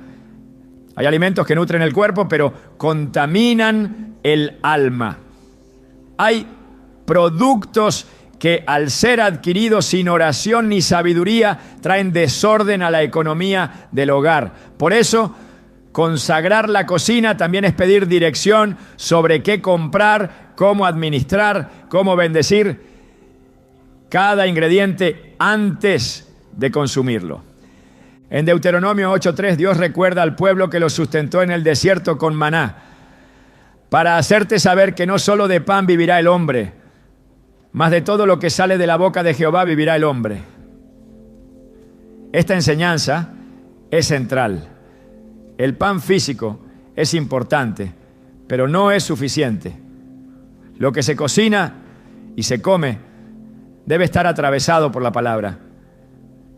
Hay alimentos que nutren el cuerpo, pero contaminan el alma. Hay productos que al ser adquiridos sin oración ni sabiduría traen desorden a la economía del hogar. Por eso, consagrar la cocina también es pedir dirección sobre qué comprar, cómo administrar, cómo bendecir cada ingrediente antes de consumirlo. En Deuteronomio 8:3, Dios recuerda al pueblo que lo sustentó en el desierto con maná, para hacerte saber que no solo de pan vivirá el hombre, mas de todo lo que sale de la boca de Jehová vivirá el hombre. Esta enseñanza es central. El pan físico es importante, pero no es suficiente. Lo que se cocina y se come debe estar atravesado por la palabra.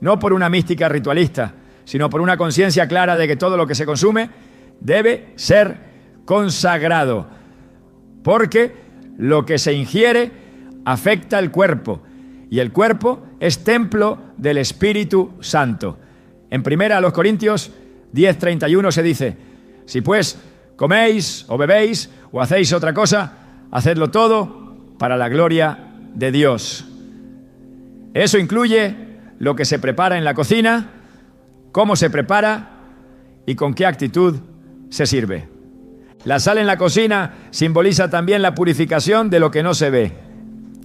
No por una mística ritualista, sino por una conciencia clara de que todo lo que se consume debe ser consagrado, porque lo que se ingiere afecta el cuerpo, y el cuerpo es templo del Espíritu Santo. En 1 Corintios 10:31 se dice: si pues coméis o bebéis o hacéis otra cosa, hacedlo todo para la gloria de Dios. Eso incluye lo que se prepara en la cocina, cómo se prepara y con qué actitud se sirve. La sal en la cocina simboliza también la purificación de lo que no se ve.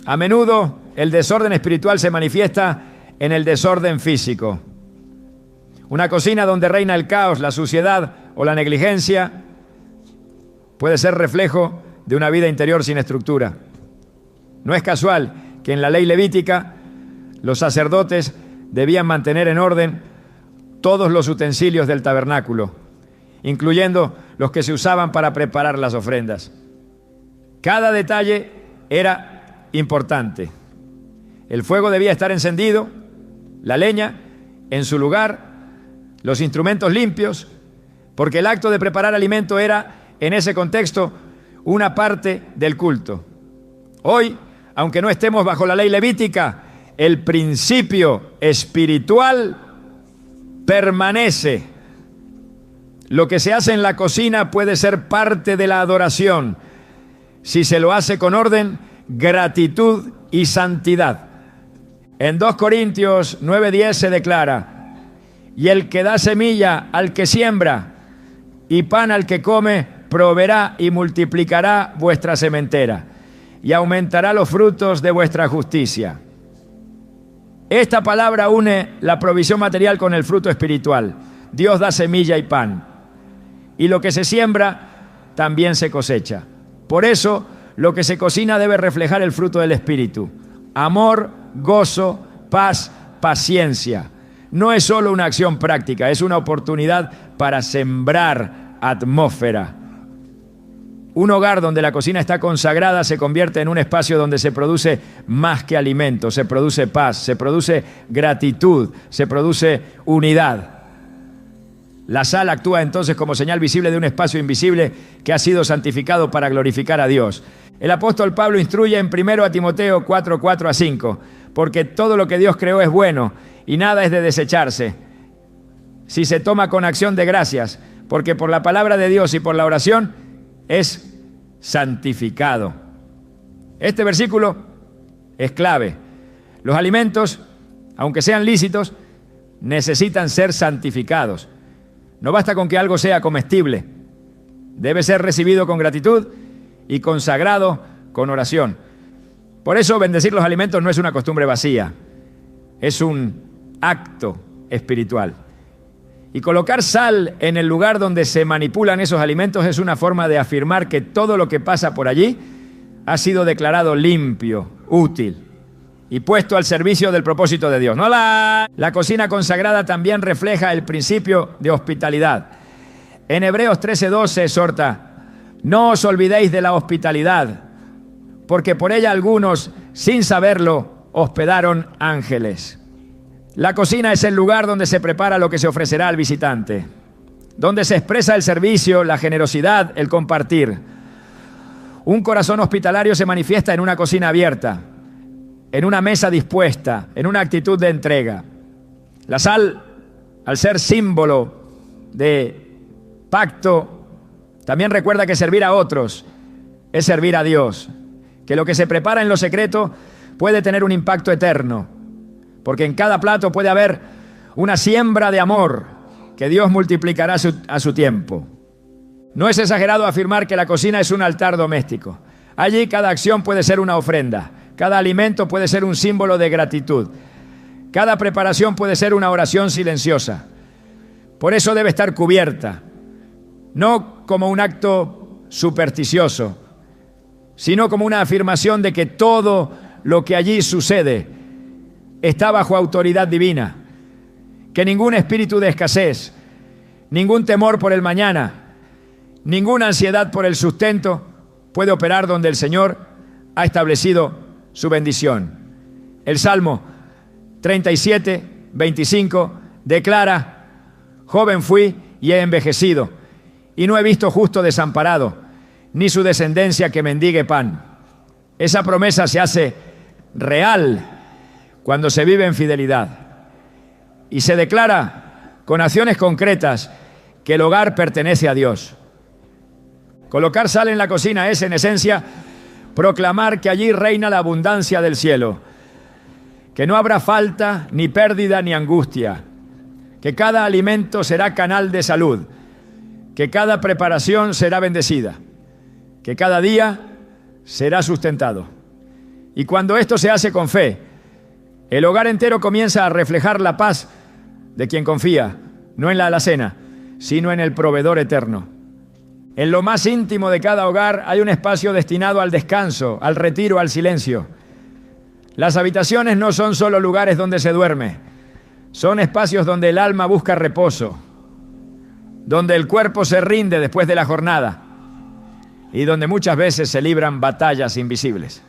A menudo el desorden espiritual se manifiesta en el desorden físico. Una cocina donde reina el caos, la suciedad o la negligencia puede ser reflejo de una vida interior sin estructura. No es casual que en la ley levítica los sacerdotes debían mantener en orden todos los utensilios del tabernáculo, incluyendo los que se usaban para preparar las ofrendas. Cada detalle era importante. El fuego debía estar encendido, la leña en su lugar, los instrumentos limpios, porque el acto de preparar alimento era, en ese contexto, una parte del culto. Hoy, aunque no estemos bajo la ley levítica, el principio espiritual permanece. Lo que se hace en la cocina puede ser parte de la adoración, si se lo hace con orden, gratitud y santidad. En 2 Corintios 9:10 se declara: y el que da semilla al que siembra y pan al que come, proveerá y multiplicará vuestra sementera y aumentará los frutos de vuestra justicia. Esta palabra une la provisión material con el fruto espiritual. Dios da semilla y pan, y lo que se siembra también se cosecha. Por eso, lo que se cocina debe reflejar el fruto del Espíritu: amor, gozo, paz, paciencia. No es solo una acción práctica, es una oportunidad para sembrar atmósfera. Un hogar donde la cocina está consagrada se convierte en un espacio donde se produce más que alimento, se produce paz, se produce gratitud, se produce unidad. La sal actúa entonces como señal visible de un espacio invisible que ha sido santificado para glorificar a Dios. El apóstol Pablo instruye en 1 Timoteo 4:4-5, porque todo lo que Dios creó es bueno y nada es de desecharse, si se toma con acción de gracias, porque por la palabra de Dios y por la oración es santificado. Este versículo es clave. Los alimentos, aunque sean lícitos, necesitan ser santificados. No basta con que algo sea comestible. Debe ser recibido con gratitud y consagrado con oración. Por eso, bendecir los alimentos no es una costumbre vacía, es un acto espiritual. Y colocar sal en el lugar donde se manipulan esos alimentos es una forma de afirmar que todo lo que pasa por allí ha sido declarado limpio, útil y puesto al servicio del propósito de Dios. La cocina consagrada también refleja el principio de hospitalidad. En Hebreos 13:12 exhorta: no os olvidéis de la hospitalidad, porque por ella algunos, sin saberlo, hospedaron ángeles. La cocina es el lugar donde se prepara lo que se ofrecerá al visitante, donde se expresa el servicio, la generosidad, el compartir. Un corazón hospitalario se manifiesta en una cocina abierta, en una mesa dispuesta, en una actitud de entrega. La sal, al ser símbolo de pacto, también recuerda que servir a otros es servir a Dios, que lo que se prepara en lo secreto puede tener un impacto eterno, porque en cada plato puede haber una siembra de amor que Dios multiplicará a su tiempo. No es exagerado afirmar que la cocina es un altar doméstico. Allí cada acción puede ser una ofrenda, cada alimento puede ser un símbolo de gratitud, cada preparación puede ser una oración silenciosa. Por eso debe estar cubierta, no como un acto supersticioso, sino como una afirmación de que todo lo que allí sucede está bajo autoridad divina, que ningún espíritu de escasez, ningún temor por el mañana, ninguna ansiedad por el sustento puede operar donde el Señor ha establecido su bendición. El Salmo 37:25 declara: joven fui y he envejecido, y no he visto justo desamparado, ni su descendencia que mendigue pan. Esa promesa se hace real cuando se vive en fidelidad y se declara con acciones concretas que el hogar pertenece a Dios. Colocar sal en la cocina es, en esencia, proclamar que allí reina la abundancia del cielo, que no habrá falta, ni pérdida, ni angustia, que cada alimento será canal de salud, que cada preparación será bendecida, que cada día será sustentado. Y cuando esto se hace con fe, el hogar entero comienza a reflejar la paz de quien confía, no en la alacena, sino en el proveedor eterno. En lo más íntimo de cada hogar hay un espacio destinado al descanso, al retiro, al silencio. Las habitaciones no son solo lugares donde se duerme, son espacios donde el alma busca reposo, donde el cuerpo se rinde después de la jornada y donde muchas veces se libran batallas invisibles.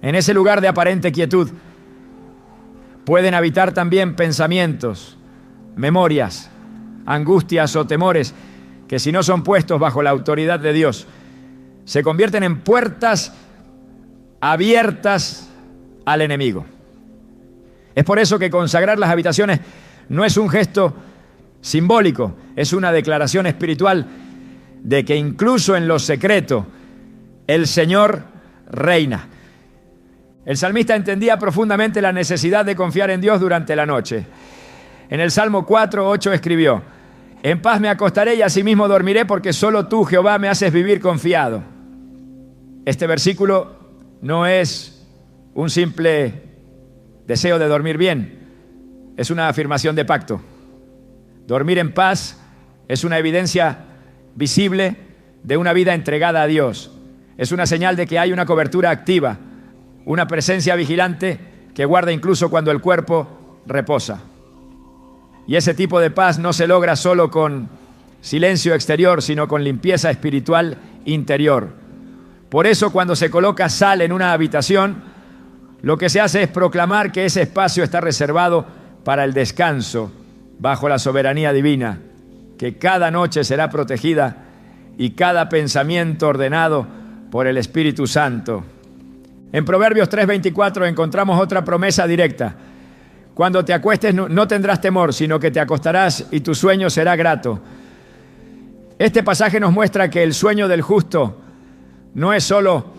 En ese lugar de aparente quietud pueden habitar también pensamientos, memorias, angustias o temores que, si no son puestos bajo la autoridad de Dios, se convierten en puertas abiertas al enemigo. Es por eso que consagrar las habitaciones no es un gesto simbólico, es una declaración espiritual de que incluso en lo secreto el Señor reina. El salmista entendía profundamente la necesidad de confiar en Dios durante la noche. En el Salmo 4:8 escribió: en paz me acostaré y asimismo dormiré, porque solo tú, Jehová, me haces vivir confiado. Este versículo no es un simple deseo de dormir bien, es una afirmación de pacto. Dormir en paz es una evidencia visible de una vida entregada a Dios. Es una señal de que hay una cobertura activa, una presencia vigilante que guarda incluso cuando el cuerpo reposa. Y ese tipo de paz no se logra solo con silencio exterior, sino con limpieza espiritual interior. Por eso, cuando se coloca sal en una habitación, lo que se hace es proclamar que ese espacio está reservado para el descanso bajo la soberanía divina, que cada noche será protegida y cada pensamiento ordenado por el Espíritu Santo. En Proverbios 3:24 encontramos otra promesa directa: cuando te acuestes no tendrás temor, sino que te acostarás y tu sueño será grato. Este pasaje nos muestra que el sueño del justo no es solo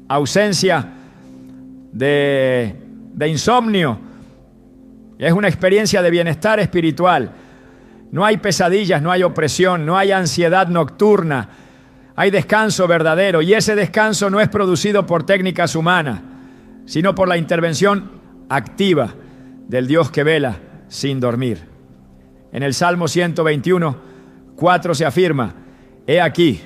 ausencia de insomnio, es una experiencia de bienestar espiritual. No hay pesadillas, no hay opresión, no hay ansiedad nocturna, hay descanso verdadero, y ese descanso no es producido por técnicas humanas, sino por la intervención activa del Dios que vela sin dormir. En el Salmo 121:4 se afirma: he aquí,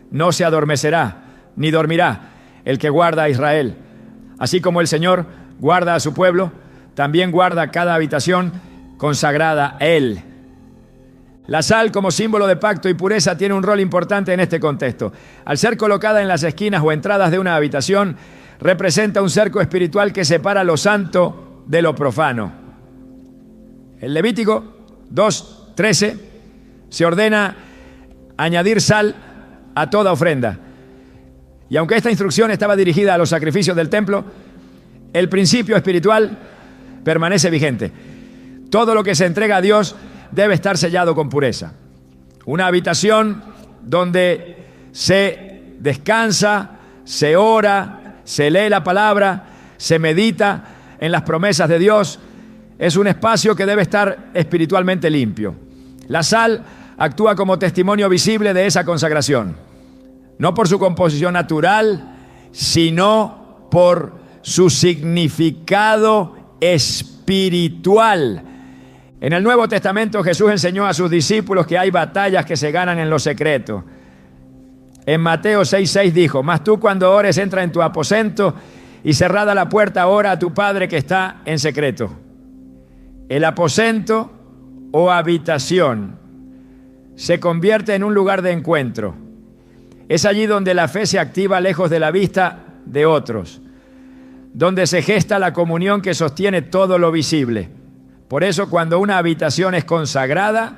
no se adormecerá ni dormirá el que guarda a Israel. Así como el Señor guarda a su pueblo, también guarda cada habitación consagrada a Él. La sal, como símbolo de pacto y pureza, tiene un rol importante en este contexto. Al ser colocada en las esquinas o entradas de una habitación, representa un cerco espiritual que separa lo santo de lo profano. En Levítico 2:13 se ordena añadir sal a toda ofrenda. Y aunque esta instrucción estaba dirigida a los sacrificios del templo, el principio espiritual permanece vigente. Todo lo que se entrega a Dios debe estar sellado con pureza. Una habitación donde se descansa, se ora, se lee la palabra, se medita en las promesas de Dios, es un espacio que debe estar espiritualmente limpio. La sal actúa como testimonio visible de esa consagración, no por su composición natural, sino por su significado espiritual. En el Nuevo Testamento Jesús enseñó a sus discípulos que hay batallas que se ganan en lo secreto. En Mateo 6:6 dijo: mas tú cuando ores entra en tu aposento y cerrada la puerta ora a tu Padre que está en secreto. El aposento o habitación se convierte en un lugar de encuentro. Es allí donde la fe se activa lejos de la vista de otros, donde se gesta la comunión que sostiene todo lo visible. Por eso, cuando una habitación es consagrada,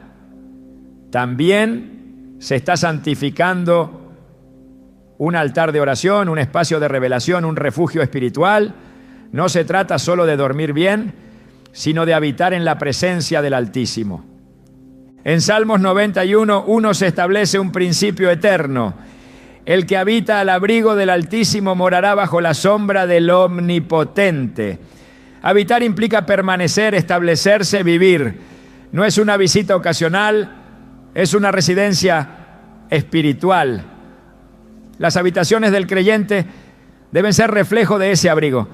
también se está santificando un altar de oración, un espacio de revelación, un refugio espiritual. No se trata solo de dormir bien, sino de habitar en la presencia del Altísimo. En Salmos 91:1 se establece un principio eterno. El que habita al abrigo del Altísimo morará bajo la sombra del Omnipotente. Habitar implica permanecer, establecerse, vivir. No es una visita ocasional, es una residencia espiritual. Las habitaciones del creyente deben ser reflejo de ese abrigo.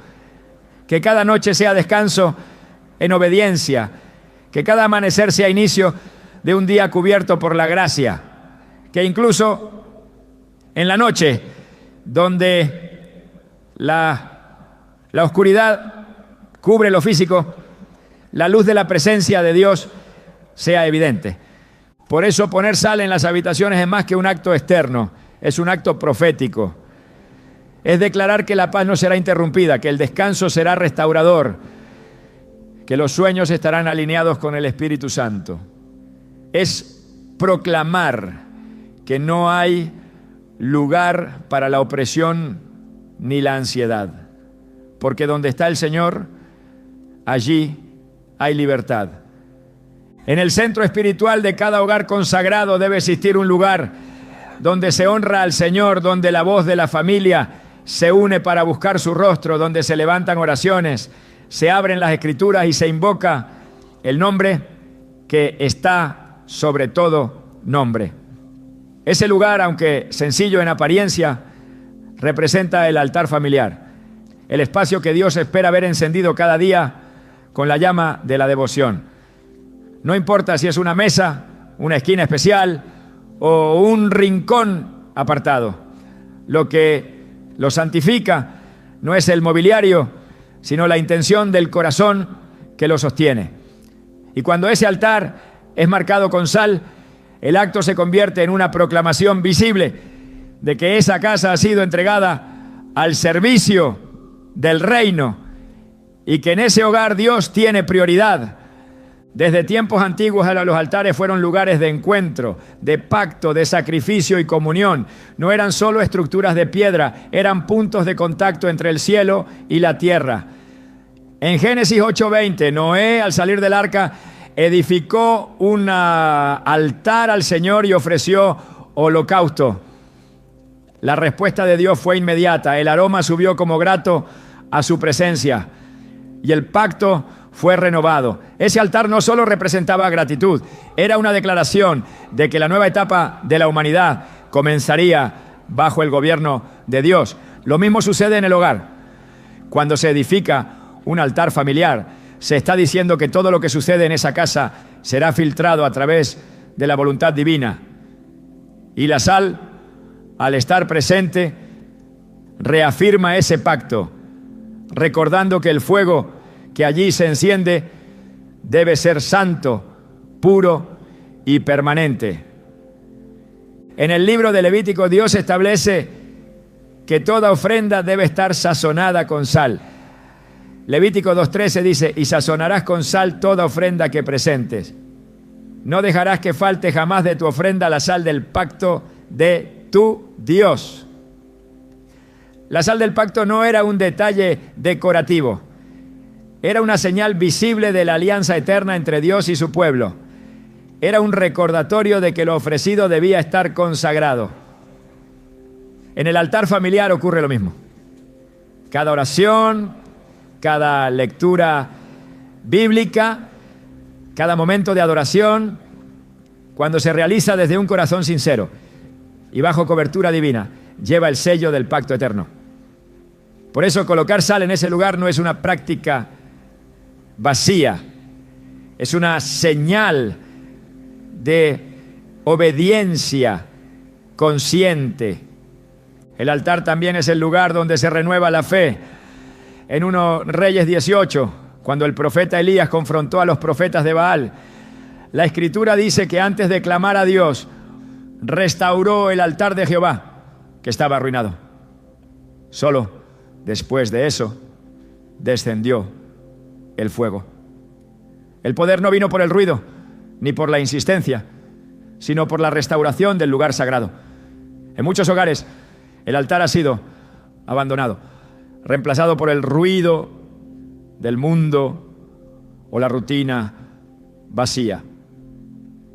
Que cada noche sea descanso en obediencia. Que cada amanecer sea inicio de un día cubierto por la gracia. Que incluso en la noche, donde la oscuridad cubre lo físico, la luz de la presencia de Dios sea evidente. Por eso poner sal en las habitaciones es más que un acto externo, es un acto profético. Es declarar que la paz no será interrumpida, que el descanso será restaurador, que los sueños estarán alineados con el Espíritu Santo. Es proclamar que no hay lugar para la opresión ni la ansiedad, porque donde está el Señor, allí hay libertad. En el centro espiritual de cada hogar consagrado debe existir un lugar donde se honra al Señor, donde la voz de la familia se une para buscar su rostro, donde se levantan oraciones, se abren las Escrituras y se invoca el nombre que está sobre todo nombre. Ese lugar, aunque sencillo en apariencia, representa el altar familiar, el espacio que Dios espera ver encendido cada día con la llama de la devoción. No importa si es una mesa, una esquina especial o un rincón apartado. Lo que lo santifica no es el mobiliario, sino la intención del corazón que lo sostiene. Y cuando ese altar es marcado con sal, el acto se convierte en una proclamación visible de que esa casa ha sido entregada al servicio del reino y que en ese hogar Dios tiene prioridad. Desde tiempos antiguos los altares fueron lugares de encuentro, de pacto, de sacrificio y comunión. No eran solo estructuras de piedra, eran puntos de contacto entre el cielo y la tierra. En Génesis 8:20, Noé, al salir del arca, edificó un altar al Señor y ofreció holocausto. La respuesta de Dios fue inmediata. El aroma subió como grato a su presencia y el pacto fue renovado. Ese altar no solo representaba gratitud, era una declaración de que la nueva etapa de la humanidad comenzaría bajo el gobierno de Dios. Lo mismo sucede en el hogar. Cuando se edifica un altar familiar, se está diciendo que todo lo que sucede en esa casa será filtrado a través de la voluntad divina. Y la sal, al estar presente, reafirma ese pacto. recordando que el fuego que allí se enciende debe ser santo, puro y permanente. En el libro de Levítico, Dios establece que toda ofrenda debe estar sazonada con sal. Levítico 2:13 dice: y sazonarás con sal toda ofrenda que presentes. No dejarás que falte jamás de tu ofrenda la sal del pacto de tu Dios. La sal del pacto no era un detalle decorativo, era una señal visible de la alianza eterna entre Dios y su pueblo. Era un recordatorio de que lo ofrecido debía estar consagrado. En el altar familiar ocurre lo mismo. Cada oración, cada lectura bíblica, cada momento de adoración, cuando se realiza desde un corazón sincero y bajo cobertura divina, lleva el sello del pacto eterno. Por eso colocar sal en ese lugar no es una práctica vacía, es una señal de obediencia consciente. El altar también es el lugar donde se renueva la fe. En 1 Reyes 18, cuando el profeta Elías confrontó a los profetas de Baal, la Escritura dice que antes de clamar a Dios, restauró el altar de Jehová, que estaba arruinado. Solo después de eso, descendió el fuego. El poder no vino por el ruido, ni por la insistencia, sino por la restauración del lugar sagrado. En muchos hogares, el altar ha sido abandonado, reemplazado por el ruido del mundo o la rutina vacía.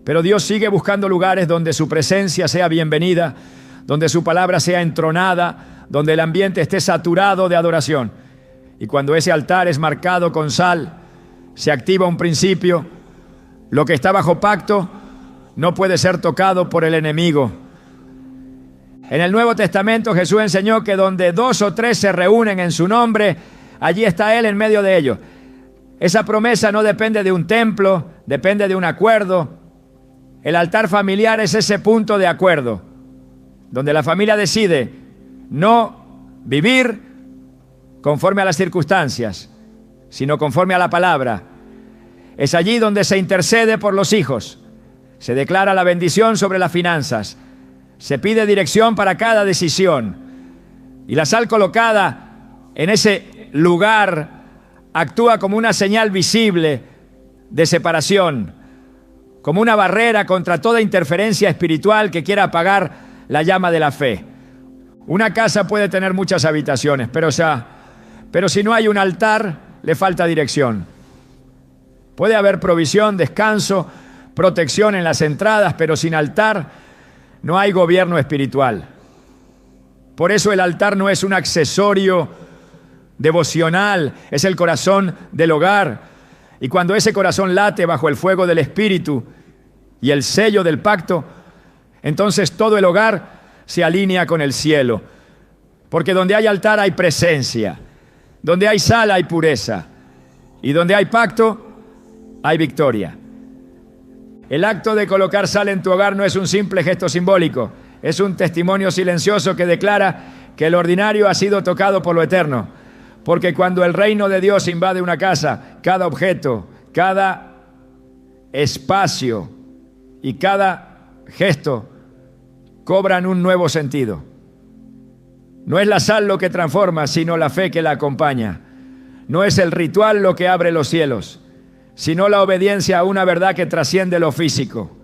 Pero Dios sigue buscando lugares donde su presencia sea bienvenida, donde su palabra sea entronada, donde el ambiente esté saturado de adoración. Y cuando ese altar es marcado con sal, se activa un principio: lo que está bajo pacto no puede ser tocado por el enemigo. En el Nuevo Testamento Jesús enseñó que donde 2 o 3 se reúnen en su nombre, allí está Él en medio de ellos. Esa promesa no depende de un templo, depende de un acuerdo. El altar familiar es ese punto de acuerdo, donde la familia decide no vivir conforme a las circunstancias, sino conforme a la palabra. Es allí donde se intercede por los hijos, se declara la bendición sobre las finanzas, se pide dirección para cada decisión. Y la sal colocada en ese lugar actúa como una señal visible de separación, como una barrera contra toda interferencia espiritual que quiera apagar la llama de la fe. Una casa puede tener muchas habitaciones, pero si no hay un altar, le falta dirección. Puede haber provisión, descanso, protección en las entradas, pero sin altar no hay gobierno espiritual. Por eso el altar no es un accesorio devocional, es el corazón del hogar. Y cuando ese corazón late bajo el fuego del Espíritu y el sello del pacto, entonces todo el hogar se alinea con el cielo. Porque donde hay altar hay presencia, donde hay sal hay pureza, y donde hay pacto hay victoria. El acto de colocar sal en tu hogar no es un simple gesto simbólico, es un testimonio silencioso que declara que el ordinario ha sido tocado por lo eterno. Porque cuando el reino de Dios invade una casa, cada objeto, cada espacio y cada gesto cobran un nuevo sentido. No es la sal lo que transforma, sino la fe que la acompaña. No es el ritual lo que abre los cielos, sino la obediencia a una verdad que trasciende lo físico.